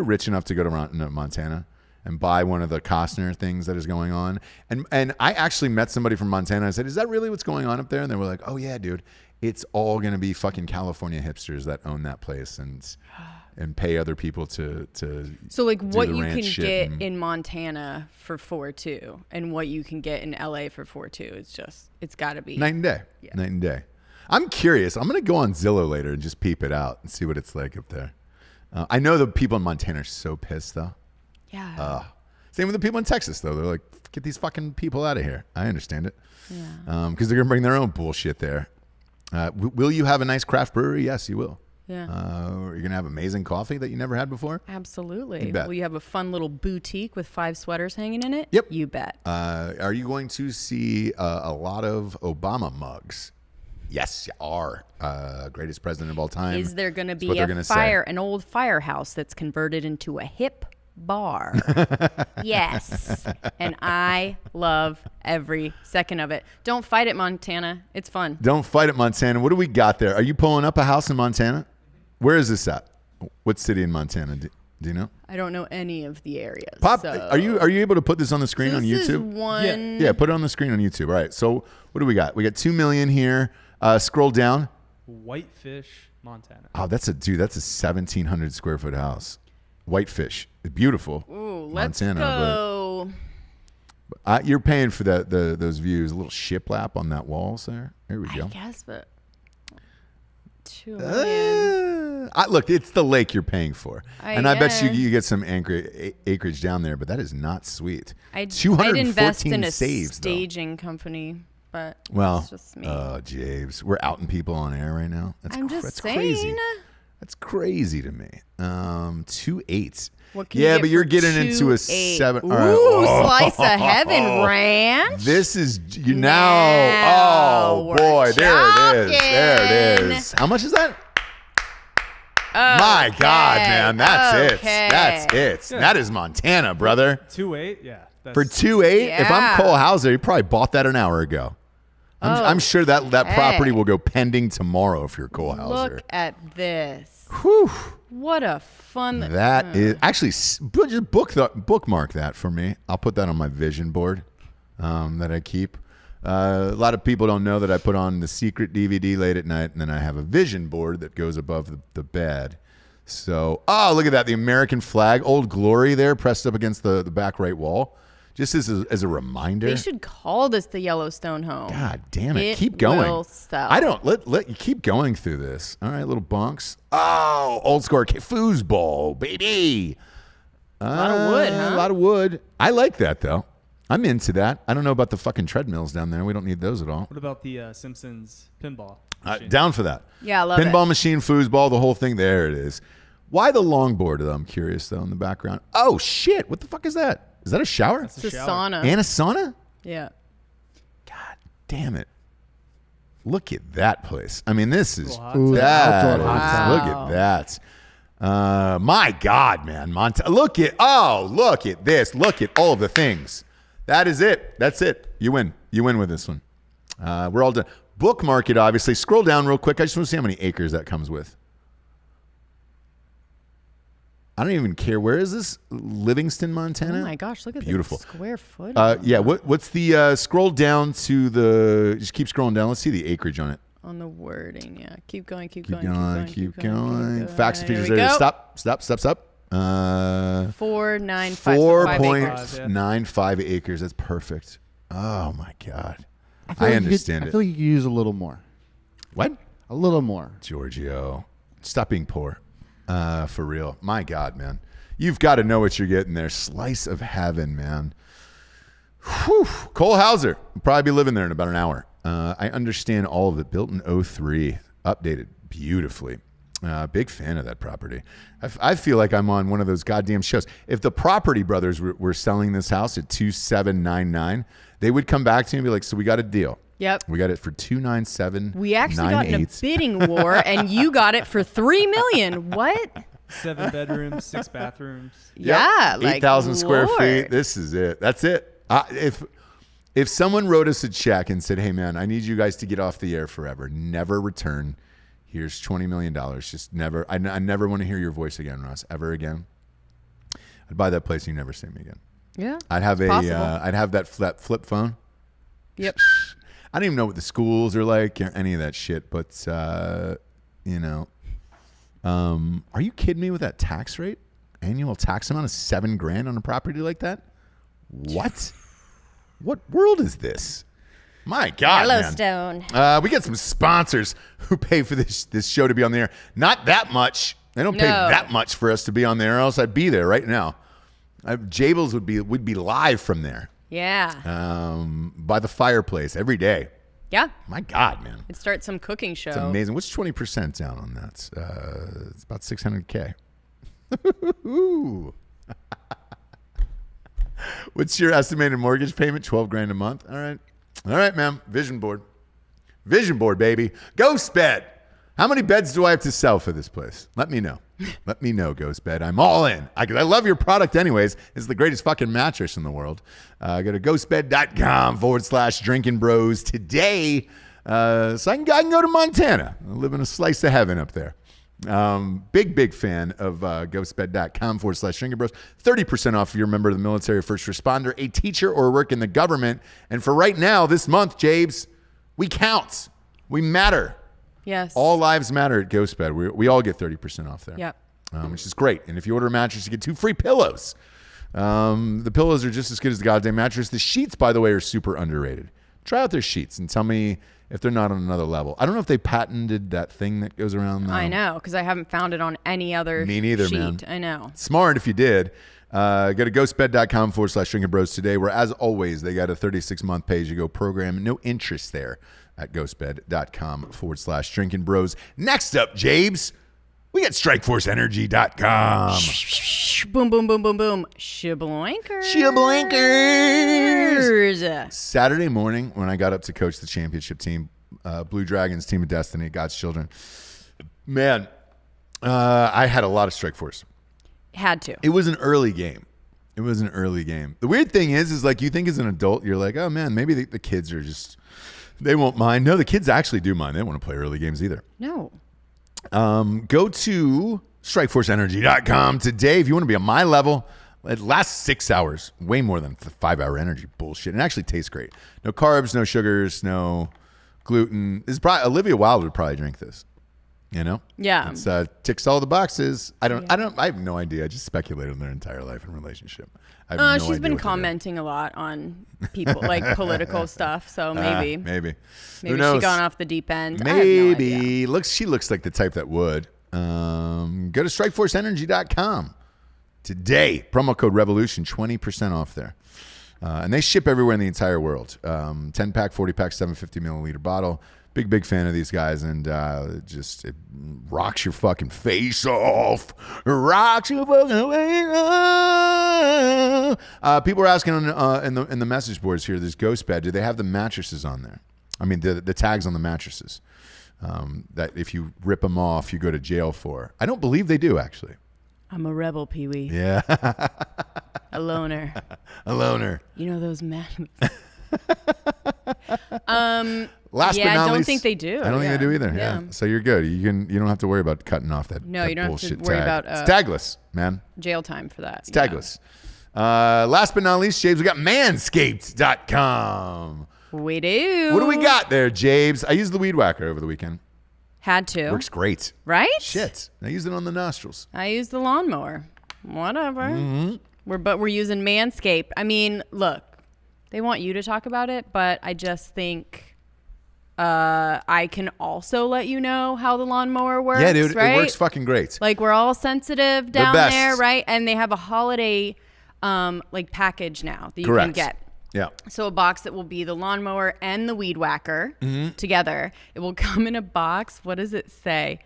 Speaker 1: rich enough to go to Montana and buy one of the Costner things that is going on, and I actually met somebody from Montana. I said, "Is that really what's going on up there?" And they were like, "Oh yeah, dude. It's all gonna be fucking California hipsters that own that place and pay other people to."
Speaker 2: So like
Speaker 1: do
Speaker 2: what
Speaker 1: the
Speaker 2: you
Speaker 1: ranch
Speaker 2: can
Speaker 1: shit
Speaker 2: get
Speaker 1: and-
Speaker 2: in Montana for 4.2 and what you can get in LA for 4.2 is just, it's got to be
Speaker 1: Night and day.
Speaker 2: Yeah.
Speaker 1: Night and day. I'm curious. I'm going to go on Zillow later and just peep it out and see what it's like up there. I know the people in Montana are so pissed, though.
Speaker 2: Yeah.
Speaker 1: Same with the people in Texas, though. They're like, get these fucking people out of here. I understand it.
Speaker 2: Yeah.
Speaker 1: Because they're going to bring their own bullshit there. Will you have a nice craft brewery? Yes, you will.
Speaker 2: Yeah.
Speaker 1: You're going to have amazing coffee that you never had before?
Speaker 2: Absolutely.
Speaker 1: You bet.
Speaker 2: Will you have a fun little boutique with 5 sweaters hanging in it?
Speaker 1: Yep.
Speaker 2: You bet.
Speaker 1: Are you going to see a lot of Obama mugs? Yes, you are. Greatest president of all time.
Speaker 2: Is there going to
Speaker 1: That's what
Speaker 2: be
Speaker 1: they're gonna
Speaker 2: an old firehouse that's converted into a hip bar? Yes. And I love every second of it. Don't fight it, Montana. It's fun.
Speaker 1: Don't fight it, Montana. What do we got there? Are you pulling up a house in Montana? Where is this at? What city in Montana? Do you know?
Speaker 2: I don't know any of the areas.
Speaker 1: Pop,
Speaker 2: so.
Speaker 1: are you able to put this on the screen on
Speaker 2: This is
Speaker 1: YouTube?
Speaker 2: one.
Speaker 1: Yeah, put it on the screen on YouTube. All right. So what do we got? We got 2 million here. Scroll down.
Speaker 4: Whitefish, Montana.
Speaker 1: Oh, that's a 1,700 square foot house. Whitefish, beautiful.
Speaker 2: Ooh, let's
Speaker 1: Montana,
Speaker 2: go.
Speaker 1: but you're paying for those views. A little shiplap on that walls there. There we
Speaker 2: I
Speaker 1: go.
Speaker 2: guess, but 2 million.
Speaker 1: Look, it's the lake you're paying for, and I bet
Speaker 2: guess.
Speaker 1: you get some acreage down there. But that is not sweet.
Speaker 2: I'd
Speaker 1: 214
Speaker 2: invest in a
Speaker 1: saves, though.
Speaker 2: staging company, but
Speaker 1: Well,
Speaker 2: it's just me.
Speaker 1: Javes, we're outing people on air right now.
Speaker 2: I'm just
Speaker 1: that's
Speaker 2: saying.
Speaker 1: crazy. That's crazy to me. 2.8.
Speaker 2: What can you
Speaker 1: Yeah,
Speaker 2: get
Speaker 1: but you're
Speaker 2: for
Speaker 1: getting into a
Speaker 2: 2.8?
Speaker 1: 7.
Speaker 2: Ooh,
Speaker 1: All right.
Speaker 2: slice of heaven ranch.
Speaker 1: This is you
Speaker 2: Now
Speaker 1: now. Oh
Speaker 2: we're
Speaker 1: boy, there it is. There it
Speaker 2: talking.
Speaker 1: is. How much is that? My God, man, that's
Speaker 2: Okay.
Speaker 1: it. That's it. That is Montana, brother.
Speaker 4: 2.8, yeah. That's,
Speaker 1: For 2.8, if I'm
Speaker 2: Yeah.
Speaker 1: Cole Hauser, he probably bought that an hour ago. I'm sure that property will go pending tomorrow if you're Cole Hauser.
Speaker 2: Look at this.
Speaker 1: Whew.
Speaker 2: What a fun.
Speaker 1: That is actually just bookmark that for me. I'll put that on my vision board that I keep. A lot of people don't know that I put on the secret DVD late at night, and then I have a vision board that goes above the bed. So, look at that. The American flag, Old Glory there pressed up against the back right wall. Just as a reminder.
Speaker 2: They should call this the Yellowstone home.
Speaker 1: God damn it.
Speaker 2: It
Speaker 1: Keep going.
Speaker 2: will sell.
Speaker 1: I don't let you keep going through this. All right, little bunks. Oh, old score foosball, baby.
Speaker 2: A lot of wood, huh?
Speaker 1: A lot of wood. I like that though. I'm into that. I don't know about the fucking treadmills down there. We don't need those at all.
Speaker 4: What about the Simpsons pinball machine?
Speaker 1: Down for that.
Speaker 2: Yeah, I love it.
Speaker 1: Pinball machine, foosball, the whole thing. There it is. Why the longboard though? I'm curious though in the background. Oh shit! What the fuck is that? Is that a shower?
Speaker 4: That's
Speaker 2: It's a
Speaker 4: shower.
Speaker 2: sauna.
Speaker 1: And a sauna?
Speaker 2: Yeah.
Speaker 1: God damn it. Look at that place. I mean, this is
Speaker 4: Hot
Speaker 3: Ooh,
Speaker 4: tub.
Speaker 3: outdoor
Speaker 1: that.
Speaker 3: hot tub.
Speaker 1: Look at that. My God, man. Look at this. Look at all of the things. That is it. That's it. You win. You win with this one. We're all done. Bookmark it, obviously. Scroll down real quick. I just want to see how many acres that comes with. I don't even care. Where is this? Livingston, Montana?
Speaker 2: Oh my gosh, look at
Speaker 1: Beautiful.
Speaker 2: the square foot.
Speaker 1: Yeah. What's the scroll down to the? Just keep scrolling down. Let's see the acreage on it.
Speaker 2: On the wording, yeah. Keep going.
Speaker 1: Keep going. Facts and features.
Speaker 2: There we
Speaker 1: There.
Speaker 2: go.
Speaker 1: Stop.
Speaker 2: 4.95. so 5 acres.
Speaker 1: 4.95 acres. That's perfect. Oh my God.
Speaker 3: feel
Speaker 1: I
Speaker 3: like
Speaker 1: understand
Speaker 3: I
Speaker 1: it.
Speaker 3: feel like you could use a little more.
Speaker 1: What?
Speaker 3: A little more.
Speaker 1: Giorgio, stop being poor. For real. My God, man. You've got to know what you're getting there. Slice of heaven, man. Whew. Cole Hauser will probably be living there in about an hour. I understand all of it. Built in 03. Updated beautifully. Big fan of that property. I feel like I'm on one of those goddamn shows. If the Property Brothers were selling this house at $2,799, they would come back to me and be like, so we got a deal.
Speaker 2: Yep.
Speaker 1: We got it for $297,998.
Speaker 2: We actually got in a bidding war, and you got it for $3 million. What?
Speaker 4: 7 bedrooms, 6 bathrooms.
Speaker 2: Yeah, like
Speaker 1: 8,000 square
Speaker 2: Lord.
Speaker 1: feet. This is it. That's it. If someone wrote us a check and said, hey, man, I need you guys to get off the air forever, never return. Here's $20 million. Just never. I never want to hear your voice again, Ross, ever again. I'd buy that place and you never see me again.
Speaker 2: Yeah.
Speaker 1: I'd have
Speaker 2: possible.
Speaker 1: I'd have that flip phone.
Speaker 2: Yep.
Speaker 1: I don't even know what the schools are like or any of that shit, but are you kidding me with that tax rate? Annual tax amount of $7,000 on a property like that? What? What world is this? My God,
Speaker 2: Yellowstone.
Speaker 1: man. We get some sponsors who pay for this show to be on the air. Not that much. They don't pay
Speaker 2: No.
Speaker 1: that much for us to be on there, or else I'd be there right now. Jables would be live from there.
Speaker 2: Yeah.
Speaker 1: By the fireplace every day.
Speaker 2: Yeah.
Speaker 1: My God, man.
Speaker 2: It starts some cooking show.
Speaker 1: It's amazing. What's 20% down on that? It's about $600K. What's your estimated mortgage payment? $12,000 a month. All right, ma'am. Vision board, baby. Ghost bed. How many beds do I have to sell for this place? Let me know. Let me know, Ghost Bed. I'm all in. I love your product anyways. It's the greatest fucking mattress in the world. Go to ghostbed.com/Drinkin Bros today. So I can go to Montana. I live in a slice of heaven up there. Big fan of ghostbed.com/Drinkin Bros. 30% off if you're a member of the military or first responder, a teacher, or work in the government. And for right now, this month, Jabes, we count. We matter.
Speaker 2: Yes.
Speaker 1: All lives matter at Ghost Bed. We all get 30% off there.
Speaker 2: Yep.
Speaker 1: Which is great. And if you order a mattress, you get 2 free pillows. The pillows are just as good as the goddamn mattress. The sheets, by the way, are super underrated. Try out their sheets and tell me if they're not on another level. I don't know if they patented that thing that goes around.
Speaker 2: I know, because I haven't found it on any other
Speaker 1: Me neither,
Speaker 2: sheet.
Speaker 1: man.
Speaker 2: I know.
Speaker 1: Smart if you did. Go to ghostbed.com/Drinkin Bros today, where, as always, they got a 36-month pay-as-you-go program. No interest there at ghostbed.com/Drinkin Bros. Next up, Jabes, we got StrikeForceEnergy.com.
Speaker 2: Boom, boom, boom, boom, boom. Shabloinkers.
Speaker 1: Saturday morning, when I got up to coach the championship team, Blue Dragons, Team of Destiny, God's Children, man, I had a lot of Strike Force.
Speaker 2: Had to.
Speaker 1: It was an early game. The weird thing is like, you think as an adult, you're like, oh man, maybe the kids are just, they won't mind. No, the kids actually do mind. They don't want to play early games either.
Speaker 2: No.
Speaker 1: Go to StrikeForceEnergy.com today if you want to be on my level. It lasts 6 hours, way more than 5-hour energy bullshit. And it actually tastes great. No carbs, no sugars, no gluten. This is probably, Olivia Wilde would probably drink this. You know?
Speaker 2: Yeah.
Speaker 1: It's ticks all the boxes. I have no idea. I just speculated on their entire life and relationship. I have no
Speaker 2: She's
Speaker 1: idea
Speaker 2: been
Speaker 1: what they do.
Speaker 2: commenting a lot on people, like political stuff. So maybe.
Speaker 1: Maybe
Speaker 2: Maybe
Speaker 1: Who knows?
Speaker 2: she gone off the deep end. I have no idea.
Speaker 1: She looks like the type that would. Go to StrikeForceEnergy.com today. Promo code REVOLUTION, 20% off there. And they ship everywhere in the entire world. 10-pack, 40-pack, 750 milliliter bottle. Big fan of these guys, and it rocks your fucking face off. Rocks your fucking face off. People are asking in the message boards here, this Ghost Bed, do they have the mattresses on there? I mean, the tags on the mattresses that if you rip them off, you go to jail for. I don't believe they do, actually.
Speaker 2: I'm a rebel, Pee-wee.
Speaker 1: Yeah.
Speaker 2: A loner.
Speaker 1: A loner.
Speaker 2: You know those men.
Speaker 1: Last but not
Speaker 2: I don't
Speaker 1: least,
Speaker 2: think they do.
Speaker 1: I don't think they do either.
Speaker 2: Yeah.
Speaker 1: So you're good. You don't have to worry about cutting off that.
Speaker 2: No,
Speaker 1: that
Speaker 2: you don't
Speaker 1: bullshit
Speaker 2: have to worry
Speaker 1: tag.
Speaker 2: about
Speaker 1: It's tagless, man.
Speaker 2: jail time for that.
Speaker 1: It's tagless. Last but not least, Jabes, we got Manscaped.com.
Speaker 2: We do.
Speaker 1: What do we got there, Jabes? I used the Weed Whacker over the weekend.
Speaker 2: Had to.
Speaker 1: Works great.
Speaker 2: Right?
Speaker 1: Shit. I used it on the nostrils.
Speaker 2: I used the lawnmower. Whatever.
Speaker 1: Mm-hmm.
Speaker 2: We're using Manscaped. I mean, look, they want you to talk about it, but I just think I can also let you know how the lawnmower works.
Speaker 1: Yeah, dude,
Speaker 2: right?
Speaker 1: it works fucking great.
Speaker 2: Like, we're all sensitive down
Speaker 1: best.
Speaker 2: there, right? And they have a holiday package now that you
Speaker 1: Correct.
Speaker 2: can get.
Speaker 1: Yeah.
Speaker 2: So a box that will be the lawnmower and the weed whacker together. It will come in a box. What does it say?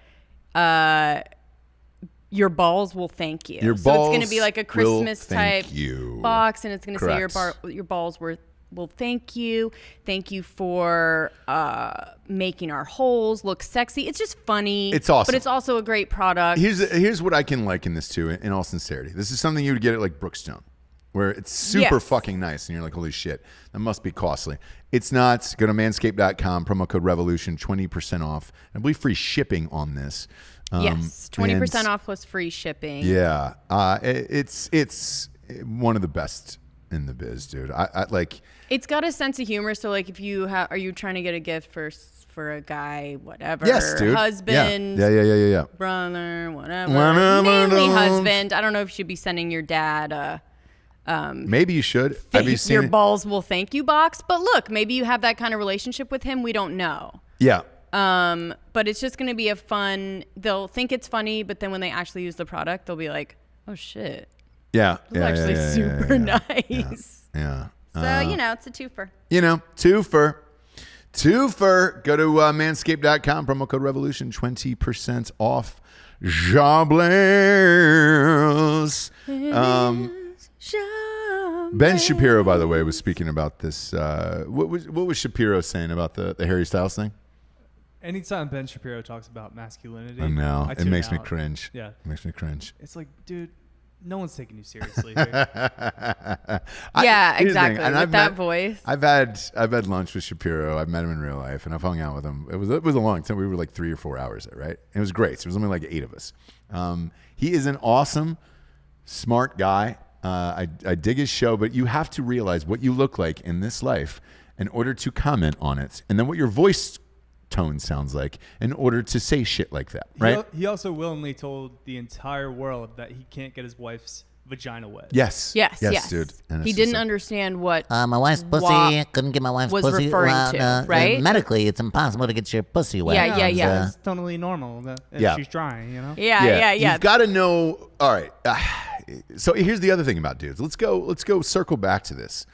Speaker 2: Your balls will thank you.
Speaker 1: Your
Speaker 2: so
Speaker 1: balls
Speaker 2: it's going to be like a Christmas
Speaker 1: thank
Speaker 2: type
Speaker 1: you.
Speaker 2: box, and it's going to say
Speaker 1: Correct.
Speaker 2: your balls will thank you. Thank you for making our holes look sexy. It's just funny.
Speaker 1: It's awesome.
Speaker 2: But it's also a great product.
Speaker 1: Here's what I can liken this to in all sincerity. This is something you would get at like Brookstone, where it's super fucking nice, and you're like, holy shit, that must be costly. It's not. Go to manscaped.com, promo code REVOLUTION, 20% off. And I believe free shipping on this.
Speaker 2: Yes, 20% off plus free shipping.
Speaker 1: Yeah, it's one of the best in the biz, dude. I like.
Speaker 2: It's got a sense of humor. So, like, if you are you trying to get a gift for a guy, whatever,
Speaker 1: Yes, dude.
Speaker 2: husband,
Speaker 1: Yeah.
Speaker 2: brother, whatever, mainly husband. I don't know if you should be sending your dad
Speaker 1: Maybe you should. Have you seen
Speaker 2: your
Speaker 1: it?
Speaker 2: balls will thank you box. But look, maybe you have that kind of relationship with him. We don't know.
Speaker 1: Yeah.
Speaker 2: But it's just going to be a fun. They'll think it's funny, but then when they actually use the product, they'll be like, "Oh shit,
Speaker 1: Yeah.
Speaker 2: it's actually super nice."
Speaker 1: Yeah.
Speaker 2: So it's a twofer.
Speaker 1: Twofer. Go to manscaped.com. Promo code Revolution. 20% off. Jobless. Ben Shapiro, by the way, was speaking about this. What was Shapiro saying about the Harry Styles thing?
Speaker 4: Anytime Ben Shapiro talks about masculinity,
Speaker 1: I know. It makes me
Speaker 4: out.
Speaker 1: cringe.
Speaker 4: Yeah.
Speaker 1: It makes me cringe.
Speaker 4: It's like, dude, no one's taking you seriously here.
Speaker 2: Yeah,
Speaker 1: Here's the thing,
Speaker 2: exactly.
Speaker 1: and
Speaker 2: With that voice.
Speaker 1: I've had lunch with Shapiro. I've met him in real life, and I've hung out with him. It was a long time. We were like 3 or 4 hours there, right? It was great. There was only like 8 of us. He is an awesome, smart guy. I dig his show, but you have to realize what you look like in this life in order to comment on it, and then what your voice tone sounds like in order to say shit like that, right?
Speaker 4: He also willingly told the entire world that he can't get his wife's vagina wet.
Speaker 2: Yes,
Speaker 1: dude. And
Speaker 2: He
Speaker 1: it's
Speaker 2: didn't
Speaker 1: just
Speaker 2: understand what
Speaker 5: my wife's pussy. Couldn't get my wife's
Speaker 2: was
Speaker 5: pussy.
Speaker 2: referring to, right?
Speaker 5: Medically, it's impossible to get your pussy wet.
Speaker 2: Yeah.
Speaker 4: It's totally normal if
Speaker 1: Yeah.
Speaker 4: she's trying, you know?
Speaker 2: Yeah.
Speaker 1: You've got to know. All right. So here's the other thing about dudes. Let's go circle back to this.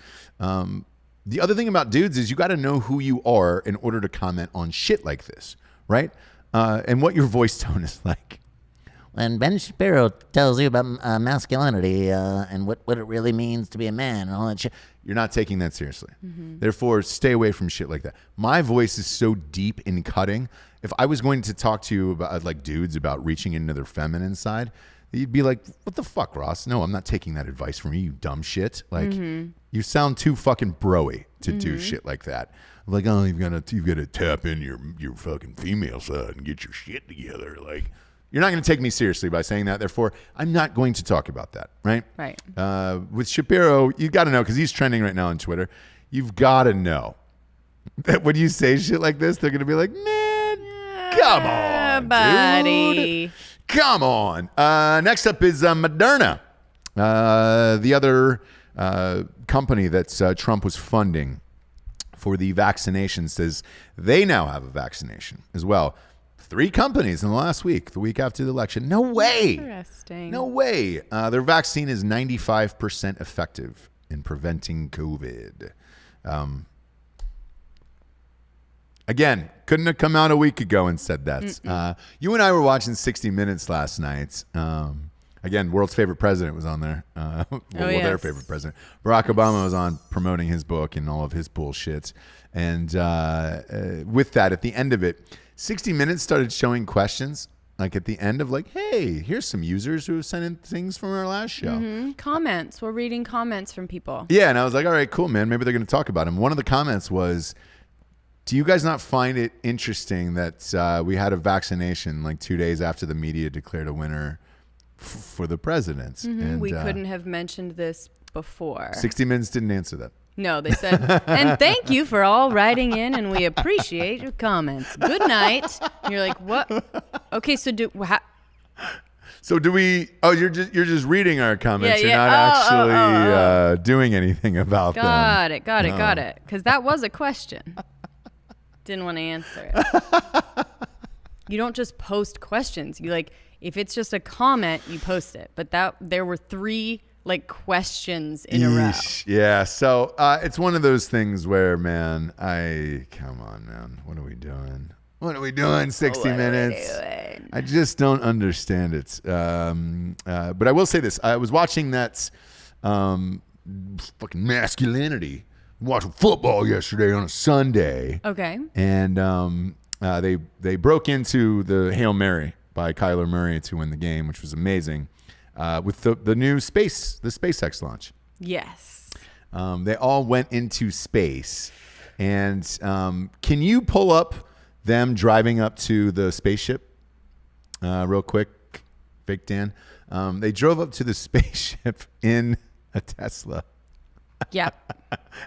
Speaker 1: The other thing about dudes is you got to know who you are in order to comment on shit like this, right? And what your voice tone is like.
Speaker 5: When Ben Shapiro tells you about masculinity and what it really means to be a man and all that shit,
Speaker 1: You're not taking that seriously. Therefore, stay away from shit like that. My voice is so deep in cutting. If I was going to talk to you about like dudes about reaching into their feminine side, you'd be like, "What the fuck, Ross? No, I'm not taking that advice from you, dumb shit." Like, you sound too fucking broy to do shit like that. Like, oh, you've got to tap in your fucking female side and get your shit together. Like, you're not going to take me seriously by saying that. Therefore, I'm not going to talk about that. Right.
Speaker 2: Right.
Speaker 1: With Shapiro, you got to know because he's trending right now on Twitter. You've got to know that when you say shit like this, they're going to be like, "Man, come on,
Speaker 2: buddy.
Speaker 1: dude. Come on." Next up is Moderna, the other company that Trump was funding for the vaccination, says they now have a vaccination as well. 3 companies in the last week, the week after the election. No way.
Speaker 2: Interesting.
Speaker 1: No way. Their vaccine is 95% effective in preventing COVID. Again, couldn't have come out a week ago and said that. You and I were watching 60 Minutes last night. Again, world's favorite president was on there. Their favorite president. Barack Obama was on promoting his book and all of his bullshit. And with that, at the end of it, 60 Minutes started showing questions. Like at the end of like, hey, here's some users who have sent in things from our last show.
Speaker 2: Comments. We're reading comments from people.
Speaker 1: Yeah, and I was like, all right, cool, man. Maybe they're going to talk about him. One of the comments was, do you guys not find it interesting that we had a vaccination like 2 days after the media declared a winner for the president? And
Speaker 2: We couldn't have mentioned this before.
Speaker 1: 60 Minutes didn't answer that.
Speaker 2: No, they said, and thank you for all writing in, and we appreciate your comments. Good night. And you're like, what? Okay, so
Speaker 1: So do we? Oh, you're just reading our comments.
Speaker 2: Yeah,
Speaker 1: You're not actually doing anything about them.
Speaker 2: Got it. Because that was a question. Didn't want to answer it. You don't just post questions. You like, if it's just a comment, you post it. But there were 3 like questions in a row.
Speaker 1: Yeah. So it's one of those things where, man, come on, man. What are we doing? What are we doing? 60 Minutes. I just don't understand it. But I will say this. I was watching that fucking masculinity. Watching football yesterday on a Sunday.
Speaker 2: Okay.
Speaker 1: And they broke into the Hail Mary by Kyler Murray to win the game, which was amazing. With the new the SpaceX launch.
Speaker 2: Yes.
Speaker 1: They all went into space. And can you pull up them driving up to the spaceship real quick, Fake Dan? They drove up to the spaceship in a Tesla.
Speaker 2: Yeah.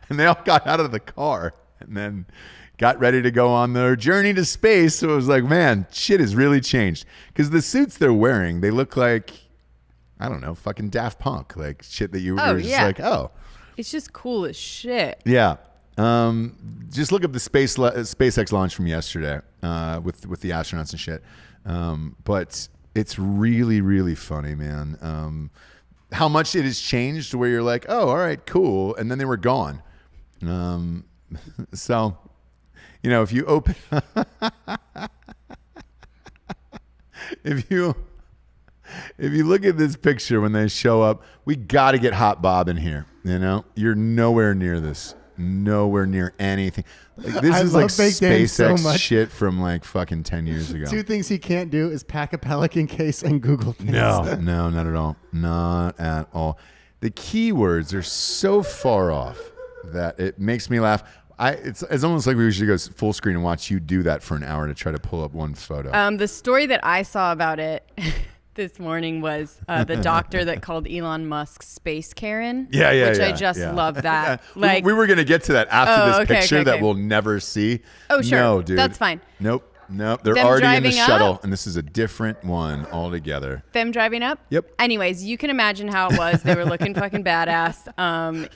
Speaker 1: And they all got out of the car and then got ready to go on their journey to space. So it was like, man, shit has really changed. Because the suits they're wearing, they look like, I don't know, fucking Daft Punk. Like shit that you were just like, oh.
Speaker 2: It's just cool as shit.
Speaker 1: Yeah. Just look up the SpaceX launch from yesterday with the astronauts and shit. But it's really, really funny, man. How much it has changed to where you're like, oh, all right, cool. And then they were gone. So if you open, if you look at this picture when they show up, we got to get Hot Bob in here. You're nowhere near this. Nowhere near anything. Like, this is like SpaceX shit from like fucking 10 years ago.
Speaker 3: Two things he can't do is pack a Pelican case and Google things.
Speaker 1: No, not at all. Not at all. The keywords are so far off that it makes me laugh. It's almost like we should go full screen and watch you do that for an hour to try to pull up one photo.
Speaker 2: The story that I saw about it this morning was the doctor that called Elon Musk Space Karen.
Speaker 1: Yeah.
Speaker 2: Which I just love that.
Speaker 1: Like we were going to get to that after this picture that
Speaker 2: okay.
Speaker 1: we'll never see.
Speaker 2: Oh, sure.
Speaker 1: No, dude.
Speaker 2: That's fine.
Speaker 1: Nope. They're
Speaker 2: Them
Speaker 1: already in the
Speaker 2: driving
Speaker 1: shuttle,
Speaker 2: up?
Speaker 1: and this is a different one altogether.
Speaker 2: Them driving up?
Speaker 1: Yep.
Speaker 2: Anyways, you can imagine how it was. They were looking fucking badass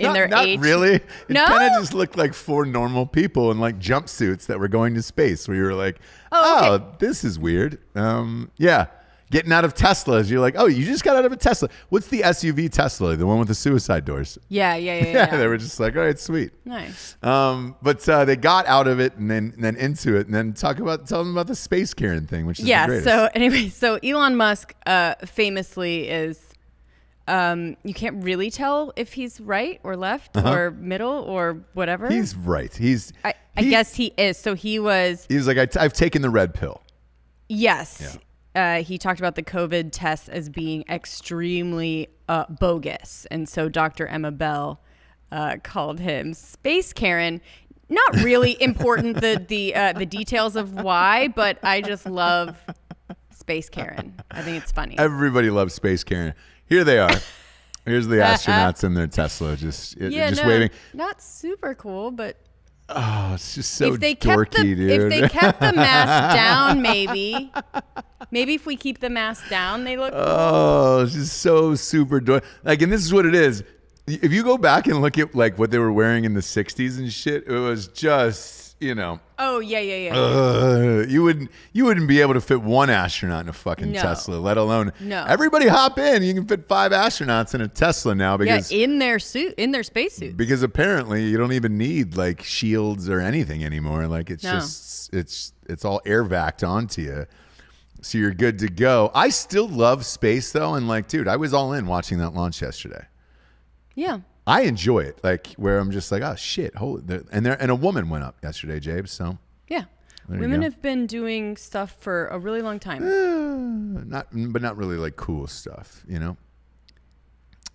Speaker 2: in their
Speaker 1: Not
Speaker 2: age.
Speaker 1: really. It
Speaker 2: No?
Speaker 1: kind of just looked like four normal people in like jumpsuits that were going to space where you were like,
Speaker 2: Oh,
Speaker 1: this is weird. Yeah. Getting out of Teslas. You're like, oh, you just got out of a Tesla. What's the SUV Tesla? The one with the suicide doors.
Speaker 2: Yeah.
Speaker 1: They were just like, all right, sweet.
Speaker 2: Nice.
Speaker 1: But they got out of it and then into it and then tell them about the Space Karen thing, which is the greatest.
Speaker 2: So anyway, Elon Musk famously is you can't really tell if he's right or left or middle or whatever.
Speaker 1: He's right.
Speaker 2: I guess he is. So he was.
Speaker 1: He was like, I've taken the red pill.
Speaker 2: Yes.
Speaker 1: Yeah.
Speaker 2: He talked about the COVID tests as being extremely bogus. And so Dr. Emma Bell called him Space Karen. Not really important, the details of why, but I just love Space Karen. I think it's funny.
Speaker 1: Everybody loves Space Karen. Here they are. Here's the astronauts in their Tesla just waving.
Speaker 2: Not super cool, but
Speaker 1: Oh, it's just so
Speaker 2: if they
Speaker 1: dorky, dude.
Speaker 2: If they kept the mask down, maybe if we keep the mask down, they look cool.
Speaker 1: Oh, it's just so super dorky. Like, and this is what it is. If you go back and look at like what they were wearing in the 60s and shit, it was just,
Speaker 2: Oh, yeah.
Speaker 1: You wouldn't be able to fit one astronaut in a fucking
Speaker 2: No.
Speaker 1: Tesla, let alone
Speaker 2: No.
Speaker 1: everybody hop in. You can fit 5 astronauts in a Tesla now because
Speaker 2: in their spacesuits.
Speaker 1: because apparently you don't even need like shields or anything anymore. Like it's just it's all air vac onto you. So you're good to go. I still love space though, and like, dude, I was all in watching that launch yesterday.
Speaker 2: Yeah.
Speaker 1: I enjoy it, like where I'm just like, oh shit, and a woman went up yesterday, Jabe. So
Speaker 2: Yeah.
Speaker 1: There you
Speaker 2: Women
Speaker 1: go.
Speaker 2: have been doing stuff for a really long time.
Speaker 1: not really like cool stuff,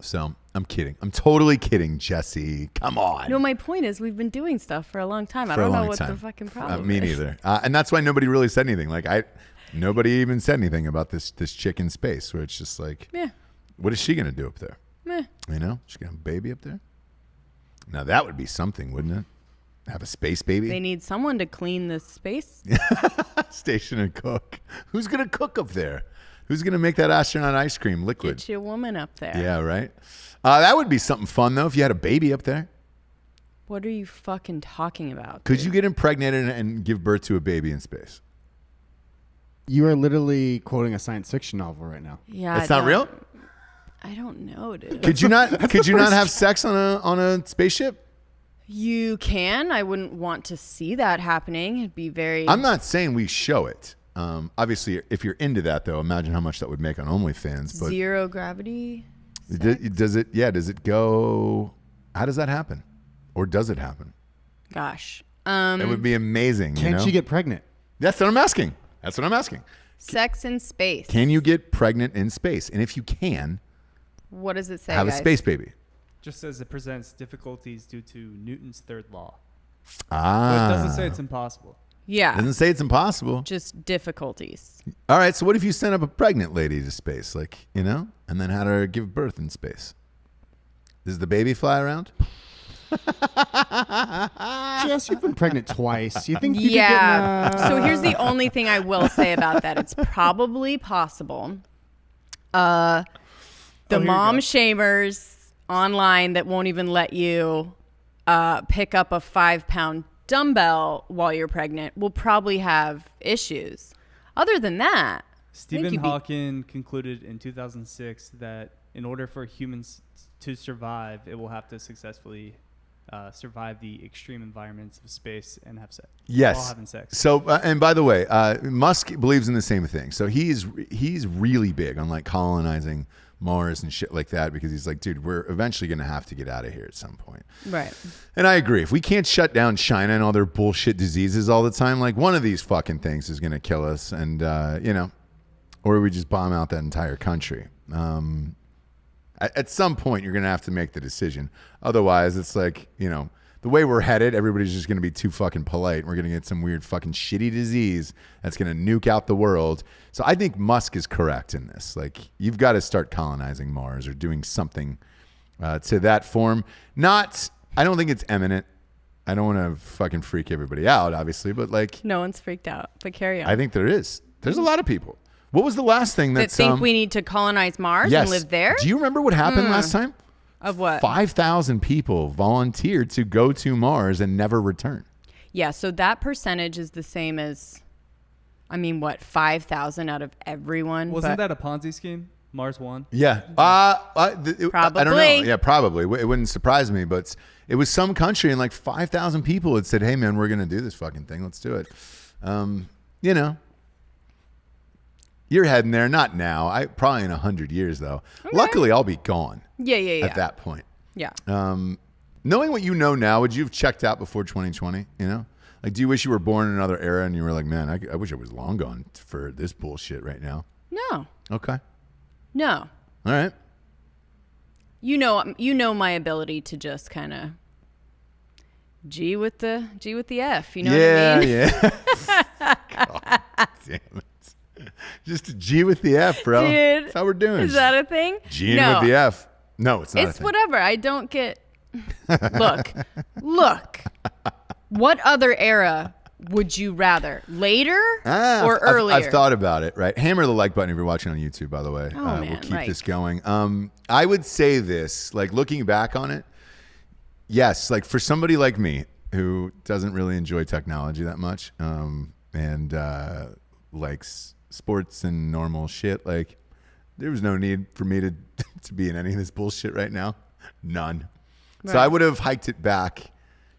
Speaker 1: So I'm kidding. I'm totally kidding, Jessie. Come on.
Speaker 2: No, my point is we've been doing stuff for a long time. I
Speaker 1: For a
Speaker 2: don't know
Speaker 1: long
Speaker 2: what
Speaker 1: time.
Speaker 2: the fucking problem
Speaker 1: Me
Speaker 2: is.
Speaker 1: neither. And that's why nobody really said anything. Like nobody even said anything about this chick in space, where it's just like,
Speaker 2: Yeah.
Speaker 1: what is she gonna do up there?
Speaker 2: Meh.
Speaker 1: She's gonna have a baby up there. Now that would be something, wouldn't it? Have a space baby.
Speaker 2: They need someone to clean the space.
Speaker 1: Station and cook. Who's gonna cook up there? Who's gonna make that astronaut ice cream liquid?
Speaker 2: Get you a woman up there.
Speaker 1: Yeah, right. That would be something fun though if you had a baby up there.
Speaker 2: What are you fucking talking about?
Speaker 1: Could you get impregnated and give birth to a baby in space?
Speaker 3: You are literally quoting a science fiction novel right now.
Speaker 2: Yeah.
Speaker 1: It's not real?
Speaker 2: I don't know, dude.
Speaker 1: Could you not have sex on a spaceship?
Speaker 2: You can. I wouldn't want to see that happening. It'd be very.
Speaker 1: I'm not saying we show it. Obviously, if you're into that, though, imagine how much that would make on OnlyFans. But
Speaker 2: zero gravity.
Speaker 1: does it? Yeah. Does it go? How does that happen? Or does it happen?
Speaker 2: Gosh.
Speaker 1: It would be amazing.
Speaker 3: Can't you get pregnant?
Speaker 1: That's what I'm asking.
Speaker 2: Sex in space.
Speaker 1: Can you get pregnant in space? And if you can,
Speaker 2: What does it say?
Speaker 1: have
Speaker 2: guys?
Speaker 1: a space baby.
Speaker 4: Just says it presents difficulties due to Newton's third law.
Speaker 1: Ah.
Speaker 4: But it doesn't say it's impossible.
Speaker 2: Yeah.
Speaker 1: Doesn't say it's impossible.
Speaker 2: Just difficulties.
Speaker 1: All right. So what if you sent up a pregnant lady to space, and then had her give birth in space? Does the baby fly around?
Speaker 3: Jess, you've been pregnant twice. You think you
Speaker 2: Yeah.
Speaker 3: could get
Speaker 2: So here's the only thing I will say about that. It's probably possible. The
Speaker 4: here you
Speaker 2: mom
Speaker 4: go.
Speaker 2: shamers online that won't even let you pick up a 5-pound dumbbell while you're pregnant will probably have issues. Other than that,
Speaker 4: Stephen
Speaker 2: you'd be-
Speaker 4: Hawking concluded in 2006 that in order for humans to survive, it will have to successfully survive the extreme environments of space and have sex.
Speaker 1: Yes.
Speaker 4: While having sex.
Speaker 1: So, and by the way, Musk believes in the same thing. So he's really big on like colonizing Mars and shit like that because he's like, dude, we're eventually going to have to get out of here at some point.
Speaker 2: Right.
Speaker 1: And I agree. If we can't shut down China and all their bullshit diseases all the time, like one of these fucking things is going to kill us, and or we just bomb out that entire country. At some point, you're going to have to make the decision. Otherwise, it's like, the way we're headed, everybody's just going to be too fucking polite. We're going to get some weird fucking shitty disease that's going to nuke out the world. So I think Musk is correct in this. Like, you've got to start colonizing Mars or doing something to that form. I don't think it's imminent. I don't want to fucking freak everybody out, obviously, but like.
Speaker 2: No one's freaked out, but carry on.
Speaker 1: I think there is. There's a lot of people. What was the last thing
Speaker 2: that think we need to colonize Mars and live there?
Speaker 1: Do you remember what happened last time?
Speaker 2: Of what?
Speaker 1: 5,000 people volunteered to go to Mars and never return.
Speaker 2: Yeah, so that percentage is the same as, 5,000 out of everyone.
Speaker 4: Wasn't that a Ponzi scheme? Mars One?
Speaker 1: Yeah.
Speaker 2: Probably.
Speaker 1: I don't know. Yeah, probably. It wouldn't surprise me, but it was some country and like 5,000 people had said, hey, man, we're going to do this fucking thing. Let's do it. You're heading there. Not now. Probably in 100 years, though. Okay. Luckily, I'll be gone.
Speaker 2: Yeah.
Speaker 1: At that point.
Speaker 2: Yeah.
Speaker 1: Knowing what you know now, would you have checked out before 2020? Like, do you wish you were born in another era and you were like, man, I wish I was long gone for this bullshit right now?
Speaker 2: No.
Speaker 1: Okay.
Speaker 2: No.
Speaker 1: All right.
Speaker 2: You know my ability to just kind of G with the F. You know what I mean?
Speaker 1: Yeah. God damn it. Just a G with the F, bro.
Speaker 2: Dude,
Speaker 1: that's how we're doing.
Speaker 2: Is that a thing?
Speaker 1: G with the F. No, it's not.
Speaker 2: It's whatever. I don't get. Look. What other era would you rather? Later or earlier?
Speaker 1: I've thought about it. Right. Hammer the like button if you're watching on YouTube. By the way,
Speaker 2: man,
Speaker 1: we'll keep this going. I would say this. Like looking back on it, yes. Like for somebody like me who doesn't really enjoy technology that much, and likes sports and normal shit, like there was no need for me to be in any of this bullshit right now. None. Right. So I would have hiked it back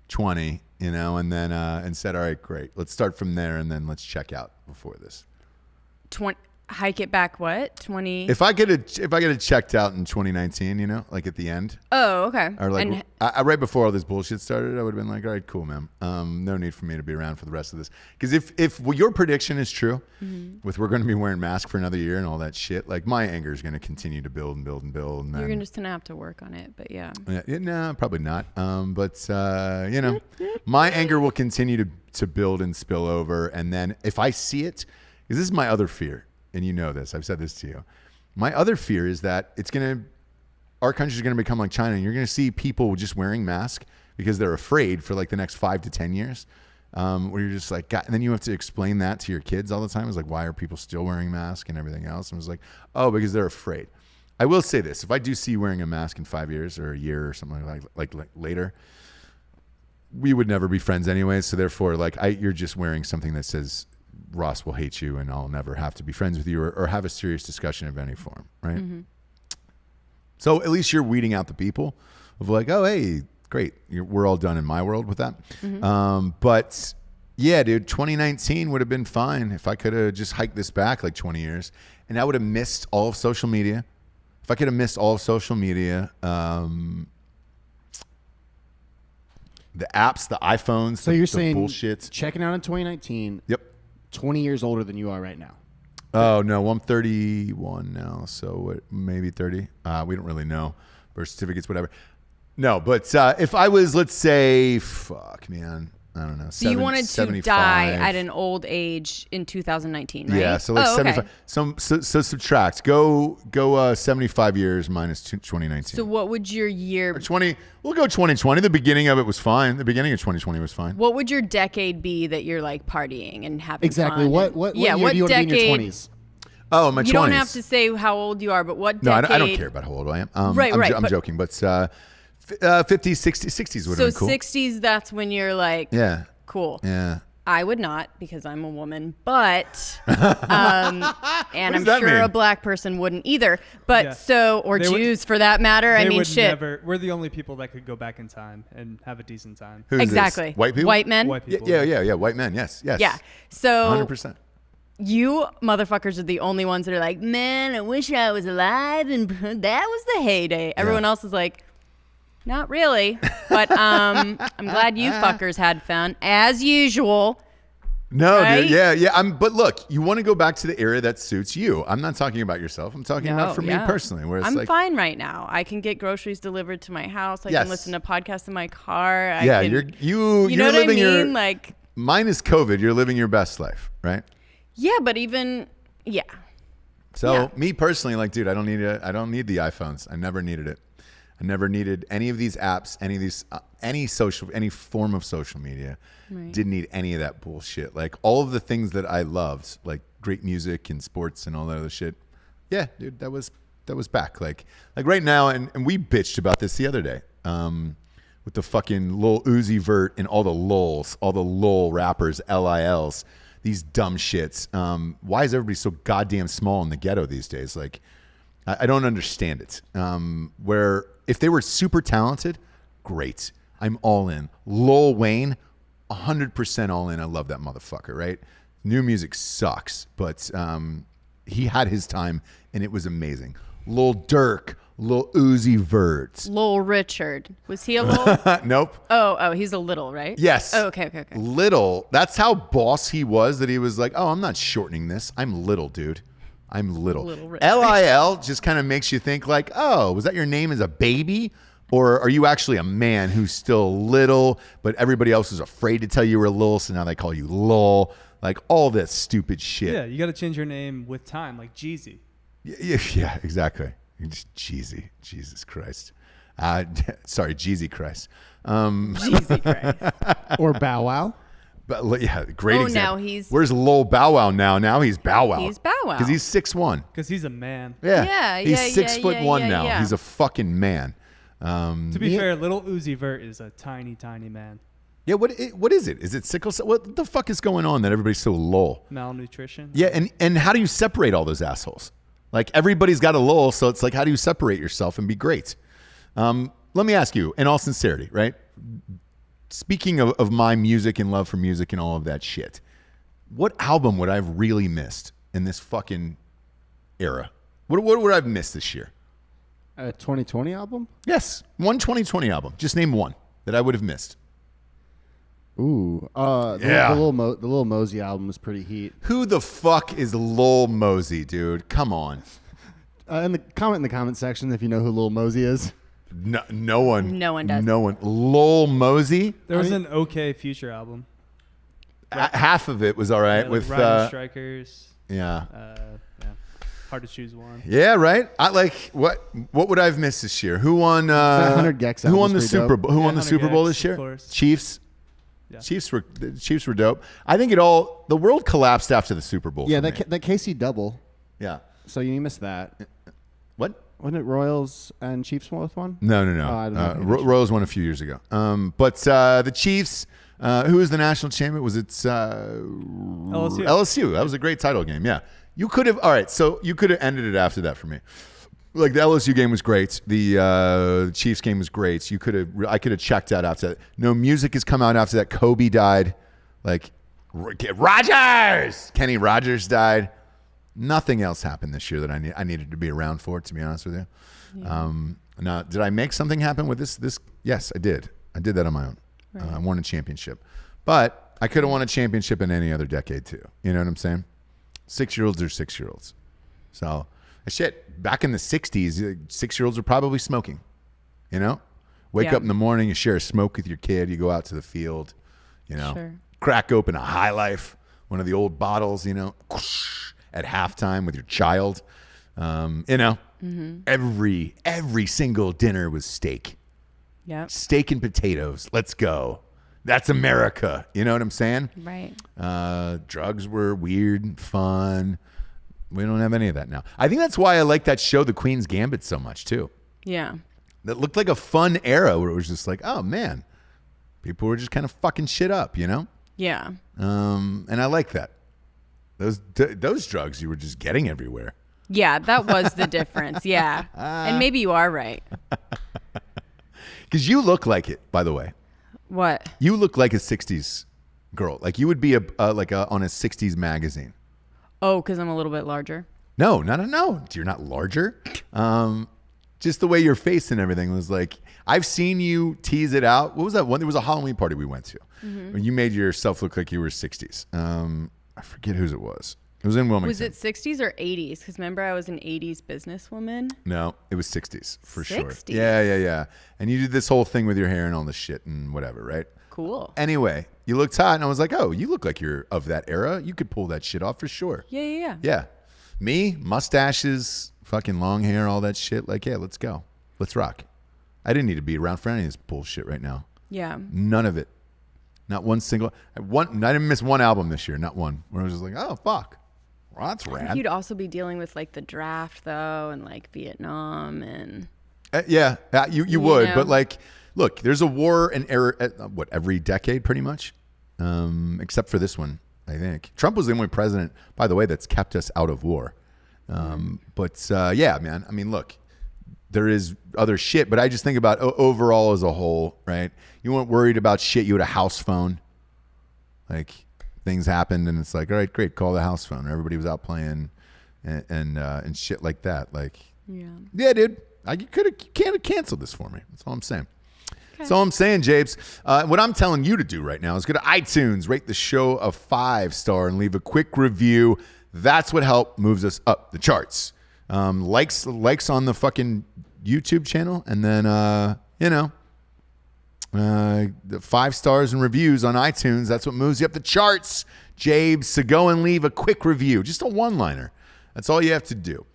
Speaker 1: 20, and then and said, all right, great, let's start from there and then let's check out before this.
Speaker 2: 20 hike it back what? 20?
Speaker 1: If I get it checked out in 2019, like at the end.
Speaker 2: Oh, okay.
Speaker 1: Or like right before all this bullshit started, I would have been like, all right, cool, man. No need for me to be around for the rest of this. Because if your prediction is true, with we're going to be wearing masks for another year and all that shit, like my anger is going to continue to build and build and build. And
Speaker 2: you're just going to have to work on it, but yeah.
Speaker 1: No, probably not. But my anger will continue to build and spill over. And then if I see it, because this is my other fear. And you know this, I've said this to you. My other fear is that our country's going to become like China, and you're going to see people just wearing masks because they're afraid for like the next 5 to 10 years. Where you're just like, God, and then you have to explain that to your kids all the time. It's like, why are people still wearing masks and everything else? And it's like, oh, because they're afraid. I will say this: if I do see you wearing a mask in 5 years or a year or something like later, we would never be friends anyway. So therefore, you're just wearing something that says Ross will hate you and I'll never have to be friends with you or have a serious discussion of any form, right? Mm-hmm. So at least you're weeding out the people of like, oh, hey, great. We're all done in my world with that. Mm-hmm. But yeah, dude, 2019 would have been fine if I could have just hiked this back like 20 years and I would have missed all of social media. If I could have missed all of social media, the apps, the iPhones,
Speaker 3: so you're saying
Speaker 1: bullshit.
Speaker 3: Checking out in 2019.
Speaker 1: Yep.
Speaker 3: 20 years older than you are right now.
Speaker 1: Oh, no, I'm 31 now, so maybe 30. We don't really know. Birth certificates, whatever. No, but if I was, let's say, fuck, man, I don't know.
Speaker 2: So you wanted to
Speaker 1: 75.
Speaker 2: die at an old age in 2019, right?
Speaker 1: Yeah, so like 75. Okay. So subtract. Go 75 years minus 2019.
Speaker 2: So what would your year...
Speaker 1: 20. We'll go 2020. The beginning of it was fine. The beginning of 2020 was fine.
Speaker 2: What would your decade be that you're like partying and having
Speaker 3: exactly.
Speaker 2: fun?
Speaker 3: What year do you want to be in your 20s?
Speaker 1: Oh, in my 20s.
Speaker 2: You don't have to say how old you are, but what decade...
Speaker 1: No, I don't care about how old I am. I'm joking, but 50s, 60s would have been cool.
Speaker 2: So 60s, that's when you're like,
Speaker 1: yeah,
Speaker 2: cool.
Speaker 1: Yeah.
Speaker 2: I would not because I'm a woman, but and I'm
Speaker 1: that
Speaker 2: sure
Speaker 1: mean?
Speaker 2: a black person wouldn't either. But
Speaker 4: Yeah.
Speaker 2: or
Speaker 4: They would-
Speaker 2: Jews for that matter. I
Speaker 4: They
Speaker 2: mean,
Speaker 4: would
Speaker 2: shit.
Speaker 4: never. We're the only people that could go back in time and have a decent time.
Speaker 1: Who's this?
Speaker 2: Exactly.
Speaker 1: White people?
Speaker 2: White men.
Speaker 4: White
Speaker 1: Yeah,
Speaker 4: people.
Speaker 1: yeah. White men. Yes.
Speaker 2: Yeah. So
Speaker 1: 100%.
Speaker 2: you motherfuckers are the only ones that are like, man, I wish I was alive and that was the heyday. Everyone else is like, not really. But I'm glad you fuckers had fun as usual.
Speaker 1: No,
Speaker 2: Right?
Speaker 1: dude. Yeah. But look, you want to go back to the era that suits you. I'm not talking about yourself. I'm talking about for me personally. Where it's
Speaker 2: I'm
Speaker 1: like,
Speaker 2: fine right now. I can get groceries delivered to my house. I
Speaker 1: Yes.
Speaker 2: can listen to podcasts in my car. I
Speaker 1: yeah,
Speaker 2: can,
Speaker 1: you're
Speaker 2: you know what I
Speaker 1: living
Speaker 2: mean?
Speaker 1: your.
Speaker 2: Like,
Speaker 1: Minus COVID, you're living your best life, right?
Speaker 2: yeah, but even
Speaker 1: So
Speaker 2: Yeah.
Speaker 1: me personally, like, dude, I don't need the iPhones. I never needed it. I never needed any of these apps, any of these, any form of social media.
Speaker 2: Right.
Speaker 1: Didn't need any of that bullshit. Like all of the things that I loved, like great music and sports and all that other shit. Yeah, dude, that was back. Like right now, and we bitched about this the other day. With the fucking Lil Uzi Vert and all the LOLs, all the LOL rappers, LILs, these dumb shits. Why is everybody so goddamn small in the ghetto these days? Like, I don't understand it. Where if they were super talented, great. I'm all in. Lil Wayne, 100% all in. I love that motherfucker, right? New music sucks, but he had his time and it was amazing. Lil Durk, Lil Uzi Vert.
Speaker 2: Lil Richard. Was he a little?
Speaker 1: Nope.
Speaker 2: Oh, he's a little, right?
Speaker 1: Yes.
Speaker 2: Oh, okay.
Speaker 1: Little. That's how boss he was, that he was like, oh, I'm not shortening this. I'm little, dude. I'm little.
Speaker 2: Little Richard.
Speaker 1: LIL just kind of makes you think like, oh, was that your name as a baby? Or are you actually a man who's still little, but everybody else is afraid to tell you we're little, so now they call you lol. Like all this stupid shit.
Speaker 4: Yeah, you got to change your name with time, like Jeezy.
Speaker 1: Yeah, exactly. Just Jeezy. Jesus Christ. Sorry, Jeezy Christ.
Speaker 2: Jesus Christ.
Speaker 3: Or Bow Wow.
Speaker 1: But yeah, great
Speaker 2: Oh,
Speaker 1: example.
Speaker 2: now he's-
Speaker 1: Where's Lil Bow Wow now? Now he's Bow Wow.
Speaker 2: He's Bow Wow.
Speaker 1: Because he's 6'1".
Speaker 4: Because he's a man.
Speaker 2: Yeah,
Speaker 1: He's
Speaker 2: yeah,
Speaker 1: 6'1"
Speaker 2: yeah,
Speaker 1: now.
Speaker 2: yeah.
Speaker 1: He's a fucking man.
Speaker 4: To be fair, little Uzi Vert is a tiny, tiny man.
Speaker 1: Yeah, what is it? Is it sickle cell? What the fuck is going on that everybody's so lol?
Speaker 4: Malnutrition.
Speaker 1: Yeah, and how do you separate all those assholes? Like everybody's got a lol, so it's like how do you separate yourself and be great? Let me ask you, in all sincerity, right? Speaking of my music and love for music and all of that shit, what album would I have really missed in this fucking era? What would I have missed this year?
Speaker 3: A 2020 album?
Speaker 1: Yes, one 2020 album. Just name one that I would have missed.
Speaker 3: Ooh.
Speaker 1: Yeah.
Speaker 3: The Lil Mosey album was pretty heat.
Speaker 1: Who the fuck is Lil Mosey, dude? Come on.
Speaker 3: In the comment section if you know who Lil Mosey is.
Speaker 1: No one.
Speaker 2: No one does.
Speaker 1: No one. Lil Mosey.
Speaker 4: There was an OK Future album.
Speaker 1: Half of it was all right
Speaker 4: Yeah,
Speaker 1: with.
Speaker 4: like Riding Strikers.
Speaker 1: Yeah.
Speaker 4: Yeah. Hard to choose one.
Speaker 1: Yeah, right. I like what would I have missed this year? Who won?
Speaker 3: 100 Gex
Speaker 1: Who
Speaker 3: album
Speaker 1: won the
Speaker 3: was pretty
Speaker 1: Super
Speaker 3: dope.
Speaker 1: Bowl? Who
Speaker 4: Yeah,
Speaker 1: won the
Speaker 4: 100
Speaker 1: Super Bowl
Speaker 4: Gex,
Speaker 1: this
Speaker 4: of
Speaker 1: year?
Speaker 4: course.
Speaker 1: Chiefs.
Speaker 4: Yeah.
Speaker 1: The Chiefs were dope. I think the world collapsed after the Super Bowl.
Speaker 3: Yeah,
Speaker 1: for
Speaker 3: that
Speaker 1: me.
Speaker 3: KC double.
Speaker 1: Yeah.
Speaker 3: So you missed that.
Speaker 1: What?
Speaker 3: Wasn't it Royals and Chiefs both won?
Speaker 1: No.
Speaker 3: Oh, I don't know.
Speaker 1: Royals won a few years ago. But the Chiefs. Who was the national champion? Was it
Speaker 4: LSU.
Speaker 1: LSU. That was a great title game. Yeah. You could have. All right. So you could have ended it after that for me. Like the LSU game was great. The Chiefs game was great. I could have checked out after that. No music has come out after that. Kobe died. Like Kenny Rogers died. Nothing else happened this year that I needed to be around for. To be honest with you. Yeah. Now, did I make something happen with this? Yes, I did. I did that on my own.
Speaker 2: Right.
Speaker 1: I won a championship, but I could have won a championship in any other decade too. You know what I'm saying? 6-year-olds are 6-year-olds. So shit, back in the 60s, 6-year-olds were probably smoking. You know, wake
Speaker 2: Yeah.
Speaker 1: up in the morning, you share a smoke with your kid, you go out to the field, you know,
Speaker 2: Sure.
Speaker 1: crack open a High Life, one of the old bottles, you know, at halftime with your child. You know, every single dinner was steak.
Speaker 2: Yep.
Speaker 1: Steak and potatoes. Let's go. That's America. You know what I'm saying?
Speaker 2: Right.
Speaker 1: Drugs were weird and fun. We don't have any of that now. I think that's why I like that show, The Queen's Gambit, so much too.
Speaker 2: Yeah.
Speaker 1: That looked like a fun era where it was just like, oh man, people were just kind of fucking shit up, you know?
Speaker 2: Yeah.
Speaker 1: And I like that. Those drugs you were just getting everywhere.
Speaker 2: Yeah, that was the difference. Yeah. And maybe you are right.
Speaker 1: Because you look like it, by the way.
Speaker 2: What?
Speaker 1: You look like a 60s girl. Like you would be on a 60s magazine.
Speaker 2: Oh, because I'm a little bit larger.
Speaker 1: No. You're not larger. Just the way your face and everything was like, I've seen you tease it out. What was that one? There was a Halloween party we went to. Where you made yourself look like you were 60s. I forget whose it was. It was in Wilmington.
Speaker 2: Was it 60s or 80s? Because remember I was an 80s businesswoman.
Speaker 1: No, it was 60s for sure.
Speaker 2: 60s?
Speaker 1: Yeah. And you did this whole thing with your hair and all this shit and whatever, right?
Speaker 2: Cool.
Speaker 1: Anyway, you looked hot, and I was like, oh, you look like you're of that era. You could pull that shit off for sure.
Speaker 2: Yeah.
Speaker 1: Yeah. Me, mustaches, fucking long hair, all that shit. Like, yeah, let's go. Let's rock. I didn't need to be around for any of this bullshit right now.
Speaker 2: Yeah.
Speaker 1: None of it. Not one single. I didn't miss one album this year. Not one. Where I was just like, oh, fuck. Well, that's
Speaker 2: I
Speaker 1: rad.
Speaker 2: think you'd also be dealing with like the draft though, and like Vietnam and.
Speaker 1: Yeah, you would.
Speaker 2: know?
Speaker 1: But like, look, there's a war in every decade pretty much, except for this one, I think. Trump was the only president, by the way, that's kept us out of war. But yeah, man, I mean, look, there is other shit, but I just think about overall as a whole, right? You weren't worried about shit. You had a house phone. Like things happened and it's like, all right, great, call the house phone. Everybody was out playing and shit like that. Like, yeah, dude, you can't have canceled this for me. That's all I'm saying. That's all I'm saying, Jabes. What I'm telling you to do right now is go to iTunes, rate the show a 5-star, and leave a quick review. That's what moves us up the charts. Likes on the fucking YouTube channel, and then the 5 stars and reviews on iTunes. That's what moves you up the charts, Jabes. So go and leave a quick review, just a one-liner. That's all you have to do.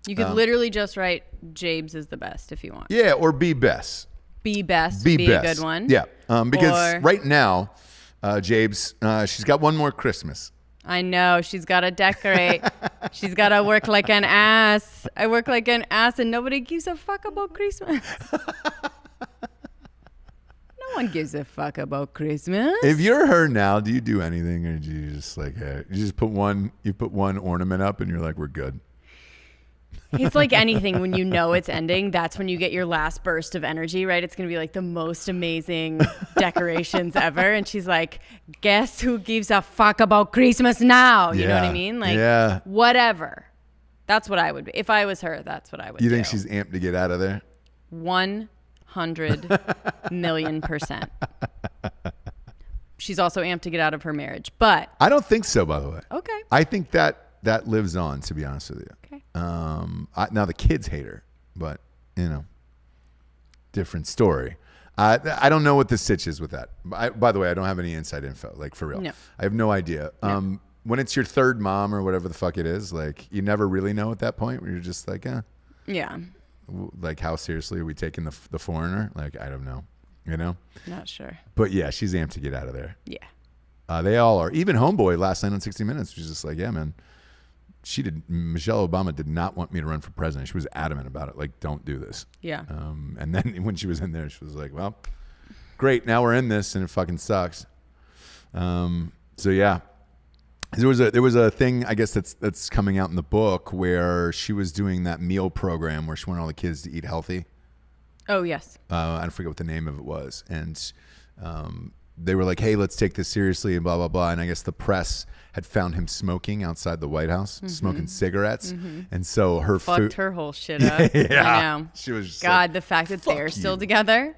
Speaker 2: You could literally just write Jabes is the best if you want.
Speaker 1: Yeah, or be best.
Speaker 2: Be best. Be
Speaker 1: best.
Speaker 2: a good one.
Speaker 1: Yeah, because right now, Jabes, she's got one more Christmas.
Speaker 2: I know. She's got to decorate. She's got to work like an ass. I work like an ass and nobody gives a fuck about Christmas. No one gives a fuck about Christmas.
Speaker 1: If you're her now, do you do anything, or do you just like, hey, you just put one ornament up and you're like, we're good?
Speaker 2: It's like anything. When you know it's ending, that's when you get your last burst of energy, right? It's going to be like the most amazing decorations ever. And she's like, guess who gives a fuck about Christmas now? You know what I mean? Like, whatever. That's what I would be. If I was her, that's what I would do.
Speaker 1: You think she's amped to get out of there?
Speaker 2: 100 million %. She's also amped to get out of her marriage, but
Speaker 1: I don't think so, by the way.
Speaker 2: okay.
Speaker 1: I think that lives on, to be honest with you.
Speaker 2: Okay.
Speaker 1: Now the kids hate her, but different story. I don't know what the sitch is with that. By the way, I don't have any inside info, like for real.
Speaker 2: No.
Speaker 1: I have no idea.
Speaker 2: No.
Speaker 1: When it's your third mom or whatever the fuck it is, like you never really know at that point where you're just like,
Speaker 2: Yeah.
Speaker 1: like how seriously are we taking the foreigner? Like, I don't know,
Speaker 2: Not sure.
Speaker 1: But yeah, she's amped to get out of there.
Speaker 2: Yeah.
Speaker 1: They all are. Even Homeboy last night on 60 Minutes was just like, yeah, man. Michelle Obama did not want me to run for president. She was adamant about it. Like, don't do this.
Speaker 2: Yeah.
Speaker 1: And then when she was in there, she was like, well, great. Now we're in this and it fucking sucks. So yeah, there was a thing, I guess that's coming out in the book where she was doing that meal program where she wanted all the kids to eat healthy.
Speaker 2: Oh, yes.
Speaker 1: I forget what the name of it was. And, they were like, hey, let's take this seriously and blah, blah, blah. And I guess the press had found him smoking outside the White House, smoking cigarettes. And so her
Speaker 2: Fucked her whole shit up.
Speaker 1: Yeah.
Speaker 2: I know.
Speaker 1: She was just
Speaker 2: God,
Speaker 1: like,
Speaker 2: the fact that
Speaker 1: fuck
Speaker 2: they're still
Speaker 1: you.
Speaker 2: together.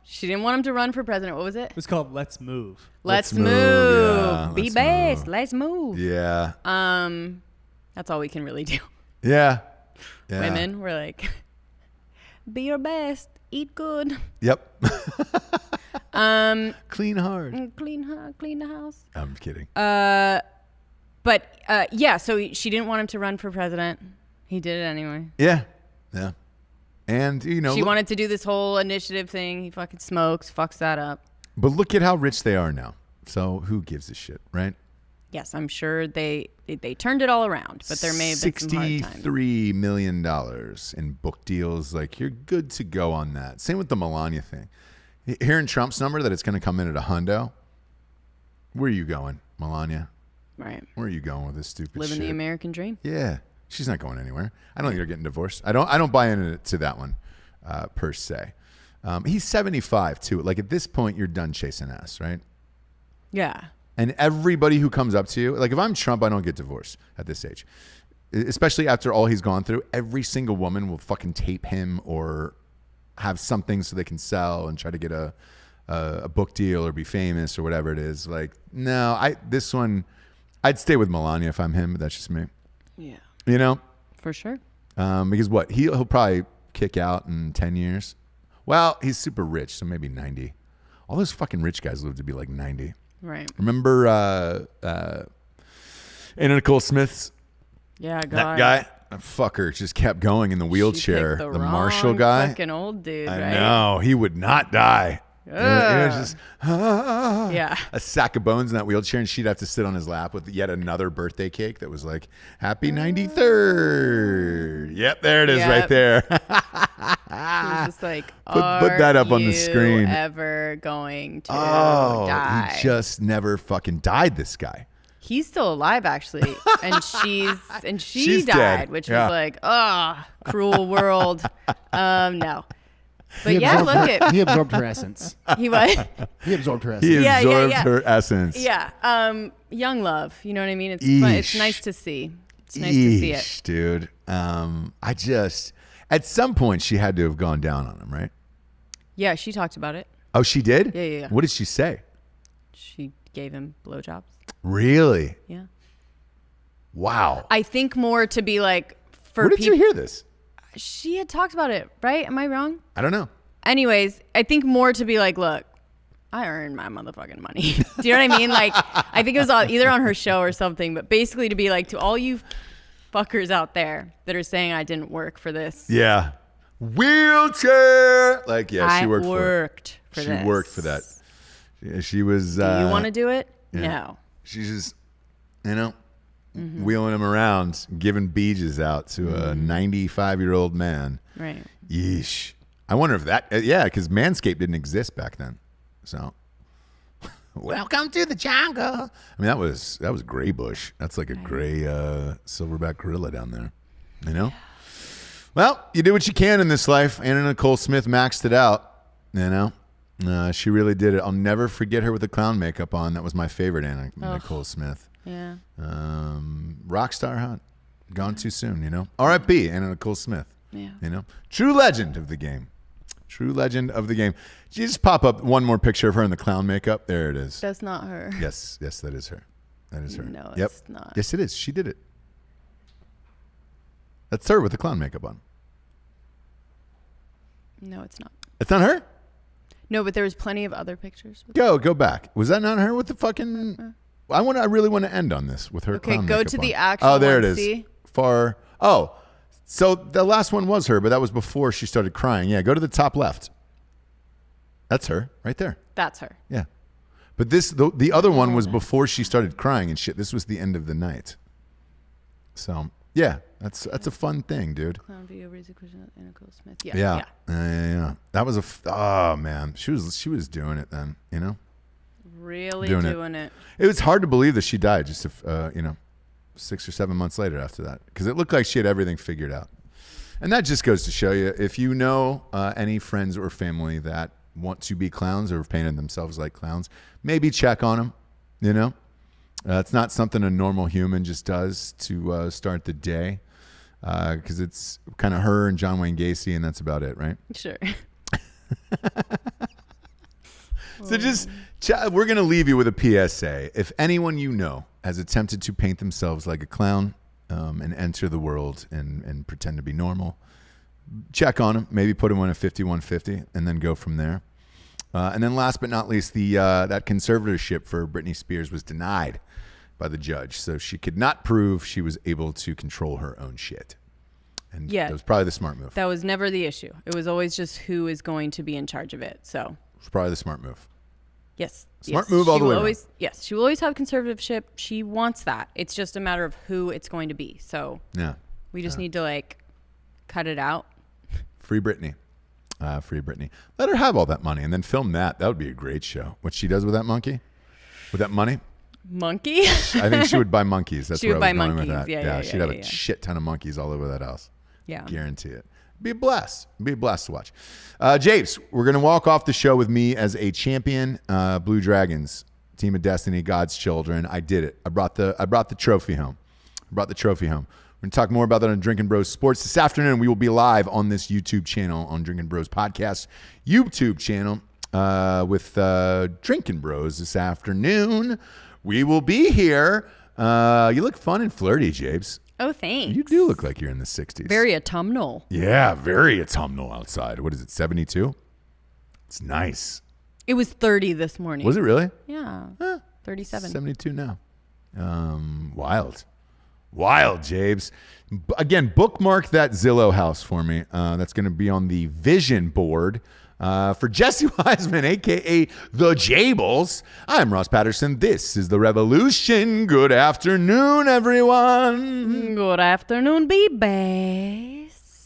Speaker 2: She didn't want him to run for president. What was it?
Speaker 4: It was called Let's Move.
Speaker 2: Let's
Speaker 1: move.
Speaker 2: move.
Speaker 1: Yeah,
Speaker 2: Be
Speaker 1: let's
Speaker 2: best.
Speaker 1: move.
Speaker 2: Let's move.
Speaker 1: Yeah.
Speaker 2: That's all we can really do.
Speaker 1: Yeah.
Speaker 2: Women, we're like, be your best. Eat good.
Speaker 1: Yep. Clean hard.
Speaker 2: Clean the house.
Speaker 1: I'm kidding.
Speaker 2: But yeah, so she didn't want him to run for president. He did it anyway.
Speaker 1: Yeah. Yeah. And,
Speaker 2: She wanted to do this whole initiative thing. He fucking smokes, fucks that up.
Speaker 1: but look at how rich they are now. So who gives a shit, right?
Speaker 2: Yes, I'm sure they turned it all around, but there may have been some hard times.
Speaker 1: $63 million in book deals. Like, you're good to go on that. Same with the Melania thing. Hearing Trump's number that it's going to come in at $100, Where are you going, Melania?
Speaker 2: Right.
Speaker 1: Where are you going with this stupid
Speaker 2: Living
Speaker 1: shit?
Speaker 2: the American dream.
Speaker 1: Yeah, she's not going anywhere. I don't think they're getting divorced. I don't buy into that one per se. He's 75 too. Like at this point, you're done chasing ass, right?
Speaker 2: Yeah.
Speaker 1: And everybody who comes up to you, like if I'm Trump, I don't get divorced at this age. Especially after all he's gone through, every single woman will fucking tape him or have something so they can sell and try to get a book deal or be famous or whatever it is. Like, no, I'd stay with Melania if I'm him, but that's just me.
Speaker 2: Yeah.
Speaker 1: You know?
Speaker 2: For sure.
Speaker 1: Because what? He'll probably kick out in 10 years. Well, he's super rich, so maybe 90. All those fucking rich guys live to be like 90.
Speaker 2: Right.
Speaker 1: Remember Anna Nicole Smith's?
Speaker 2: Yeah, God.
Speaker 1: That guy? That fucker just kept going in the wheelchair.
Speaker 2: She picked
Speaker 1: The
Speaker 2: wrong
Speaker 1: Marshall guy.
Speaker 2: Fucking old dude,
Speaker 1: I
Speaker 2: right?
Speaker 1: know. He would not die. It was just
Speaker 2: Yeah.
Speaker 1: a sack of bones in that wheelchair, and she'd have to sit on his lap with yet another birthday cake that was like, Happy 93rd. Yep, there it is right there.
Speaker 2: He was just like,
Speaker 1: Put that up on the screen.
Speaker 2: Ever going to
Speaker 1: Oh,
Speaker 2: die?
Speaker 1: he just never fucking died, this guy.
Speaker 2: He's still alive, actually, and she died,
Speaker 1: dead.
Speaker 2: which
Speaker 1: Yeah.
Speaker 2: was like, cruel world. No, but
Speaker 3: He
Speaker 2: yeah,
Speaker 3: absorbed
Speaker 2: look
Speaker 3: her-
Speaker 2: at
Speaker 3: He absorbed her essence.
Speaker 2: he what?
Speaker 3: He absorbed her essence.
Speaker 1: He
Speaker 2: Yeah, yeah,
Speaker 1: absorbed
Speaker 2: yeah.
Speaker 1: her essence.
Speaker 2: Yeah, young love. You know what I mean? It's fun. It's
Speaker 1: Eesh.
Speaker 2: nice to see. It's nice to see it.
Speaker 1: Eesh, dude. At some point, she had to have gone down on him, right?
Speaker 2: Yeah, she talked about it.
Speaker 1: Oh, she did?
Speaker 2: Yeah.
Speaker 1: What did she say?
Speaker 2: She gave him blowjobs.
Speaker 1: Really?
Speaker 2: Yeah,
Speaker 1: Wow.
Speaker 2: I think more to be like for
Speaker 1: Where did you
Speaker 2: people.
Speaker 1: hear this?
Speaker 2: She had talked about it, right? Am I wrong?
Speaker 1: I don't know.
Speaker 2: Anyways, I think more to be like, look, I earned my motherfucking money. Do you know what I mean? Like, I think it was either on her show or something, but basically to be like, to all you fuckers out there that are saying I didn't work for this.
Speaker 1: Yeah. Wheelchair. Like, yeah,
Speaker 2: I
Speaker 1: she worked
Speaker 2: for
Speaker 1: She
Speaker 2: this.
Speaker 1: worked for that. She was.
Speaker 2: Do you want to do it?
Speaker 1: yeah.
Speaker 2: No.
Speaker 1: She's just, wheeling him around, giving beaches out to a 95-year-old man.
Speaker 2: Right.
Speaker 1: Yeesh. I wonder if that, because Manscaped didn't exist back then. So, welcome to the jungle. I mean, that was gray bush. That's like a gray silverback gorilla down there. You know? Well, you do what you can in this life. Anna Nicole Smith maxed it out. You know? She really did it. I'll never forget her with the clown makeup on. That was my favorite Anna Nicole Smith.
Speaker 2: Yeah.
Speaker 1: Rock star hot. Gone too soon, you know? R.I.P. Anna Nicole Smith.
Speaker 2: Yeah.
Speaker 1: You know? True legend of the game. True legend of the game. Did you just pop up one more picture of her in the clown makeup? There it is.
Speaker 2: That's not her.
Speaker 1: Yes, that is her. That is her.
Speaker 2: No,
Speaker 1: Yep.
Speaker 2: it's not.
Speaker 1: Yes, it is. She did it. That's her with the clown makeup on.
Speaker 2: No, it's not.
Speaker 1: It's not her?
Speaker 2: No, but there was plenty of other pictures.
Speaker 1: Go back. Was that not her with the fucking... I really want to end on this with her
Speaker 2: Okay,
Speaker 1: clown
Speaker 2: go
Speaker 1: makeup
Speaker 2: to
Speaker 1: on.
Speaker 2: the actual
Speaker 1: Oh, there
Speaker 2: one,
Speaker 1: it is.
Speaker 2: see?
Speaker 1: So the last one was her, but that was before she started crying. Yeah, go to the top left. That's her right there.
Speaker 2: That's her.
Speaker 1: Yeah. But the other one was before she started crying and shit. This was the end of the night. So, yeah, that's a fun thing, dude.
Speaker 2: Clown video raising question of Anna Nicole Smith.
Speaker 1: Yeah. Yeah. That was oh man. She was doing it then, you know?
Speaker 2: Really
Speaker 1: Doing
Speaker 2: it.
Speaker 1: It was hard to believe that she died just 6 or 7 months later after that, because it looked like she had everything figured out. And that just goes to show you, if you know any friends or family that want to be clowns or have painted themselves like clowns, maybe check on them. You know, it's not something a normal human just does to start the day, because it's kind of her and John Wayne Gacy, and that's about it, right?
Speaker 2: Sure.
Speaker 1: So we're going to leave you with a PSA. If anyone you know has attempted to paint themselves like a clown and enter the world and pretend to be normal, check on them. Maybe put them on a 5150 and then go from there. And then last but not least, that conservatorship for Britney Spears was denied by the judge. So she could not prove she was able to control her own shit. And
Speaker 2: Yeah.
Speaker 1: that was probably the smart move.
Speaker 2: That was never the issue. It was always just who is going to be in charge of it. So,
Speaker 1: It was probably the smart move.
Speaker 2: yes.
Speaker 1: Smart move all the way around.
Speaker 2: Yes, she will always have conservatorship. She wants that. It's just a matter of who it's going to be. So,
Speaker 1: Yeah.
Speaker 2: we just need to cut it out.
Speaker 1: Free Britney. Free Britney. Let her have all that money and then film that. That would be a great show. What she does with that monkey? With that money?
Speaker 2: Monkey?
Speaker 1: I think she would buy monkeys. That's
Speaker 2: She
Speaker 1: where
Speaker 2: would
Speaker 1: I was
Speaker 2: buy
Speaker 1: going with
Speaker 2: monkeys.
Speaker 1: that.
Speaker 2: Yeah,
Speaker 1: she'd have a
Speaker 2: yeah.
Speaker 1: shit ton of monkeys all over that house.
Speaker 2: Yeah.
Speaker 1: Guarantee it. Be blessed. Be blessed to watch. Japes, we're going to walk off the show with me as a champion. Blue Dragons, Team of Destiny, God's children. I did it. I brought the trophy home. We're going to talk more about that on Drinkin Bros Sports this afternoon. We will be live on this YouTube channel, on Drinkin Bros Podcast YouTube channel, with Drinkin Bros this afternoon. We will be here. You look fun and flirty, Japes.
Speaker 2: Oh, thanks.
Speaker 1: You do look like you're in the 60s.
Speaker 2: Very autumnal.
Speaker 1: Yeah, very autumnal outside. What is it, 72? It's nice.
Speaker 2: It was 30 this morning.
Speaker 1: Was it really?
Speaker 2: Yeah. 37.
Speaker 1: 72 now. Wild, Jabes. Again, bookmark that Zillow house for me. That's going to be on the vision board. For Jessie Wiseman, a.k.a. The Jables, I'm Ross Patterson. This is The Revolution. Good afternoon, everyone.
Speaker 2: Good afternoon, baby.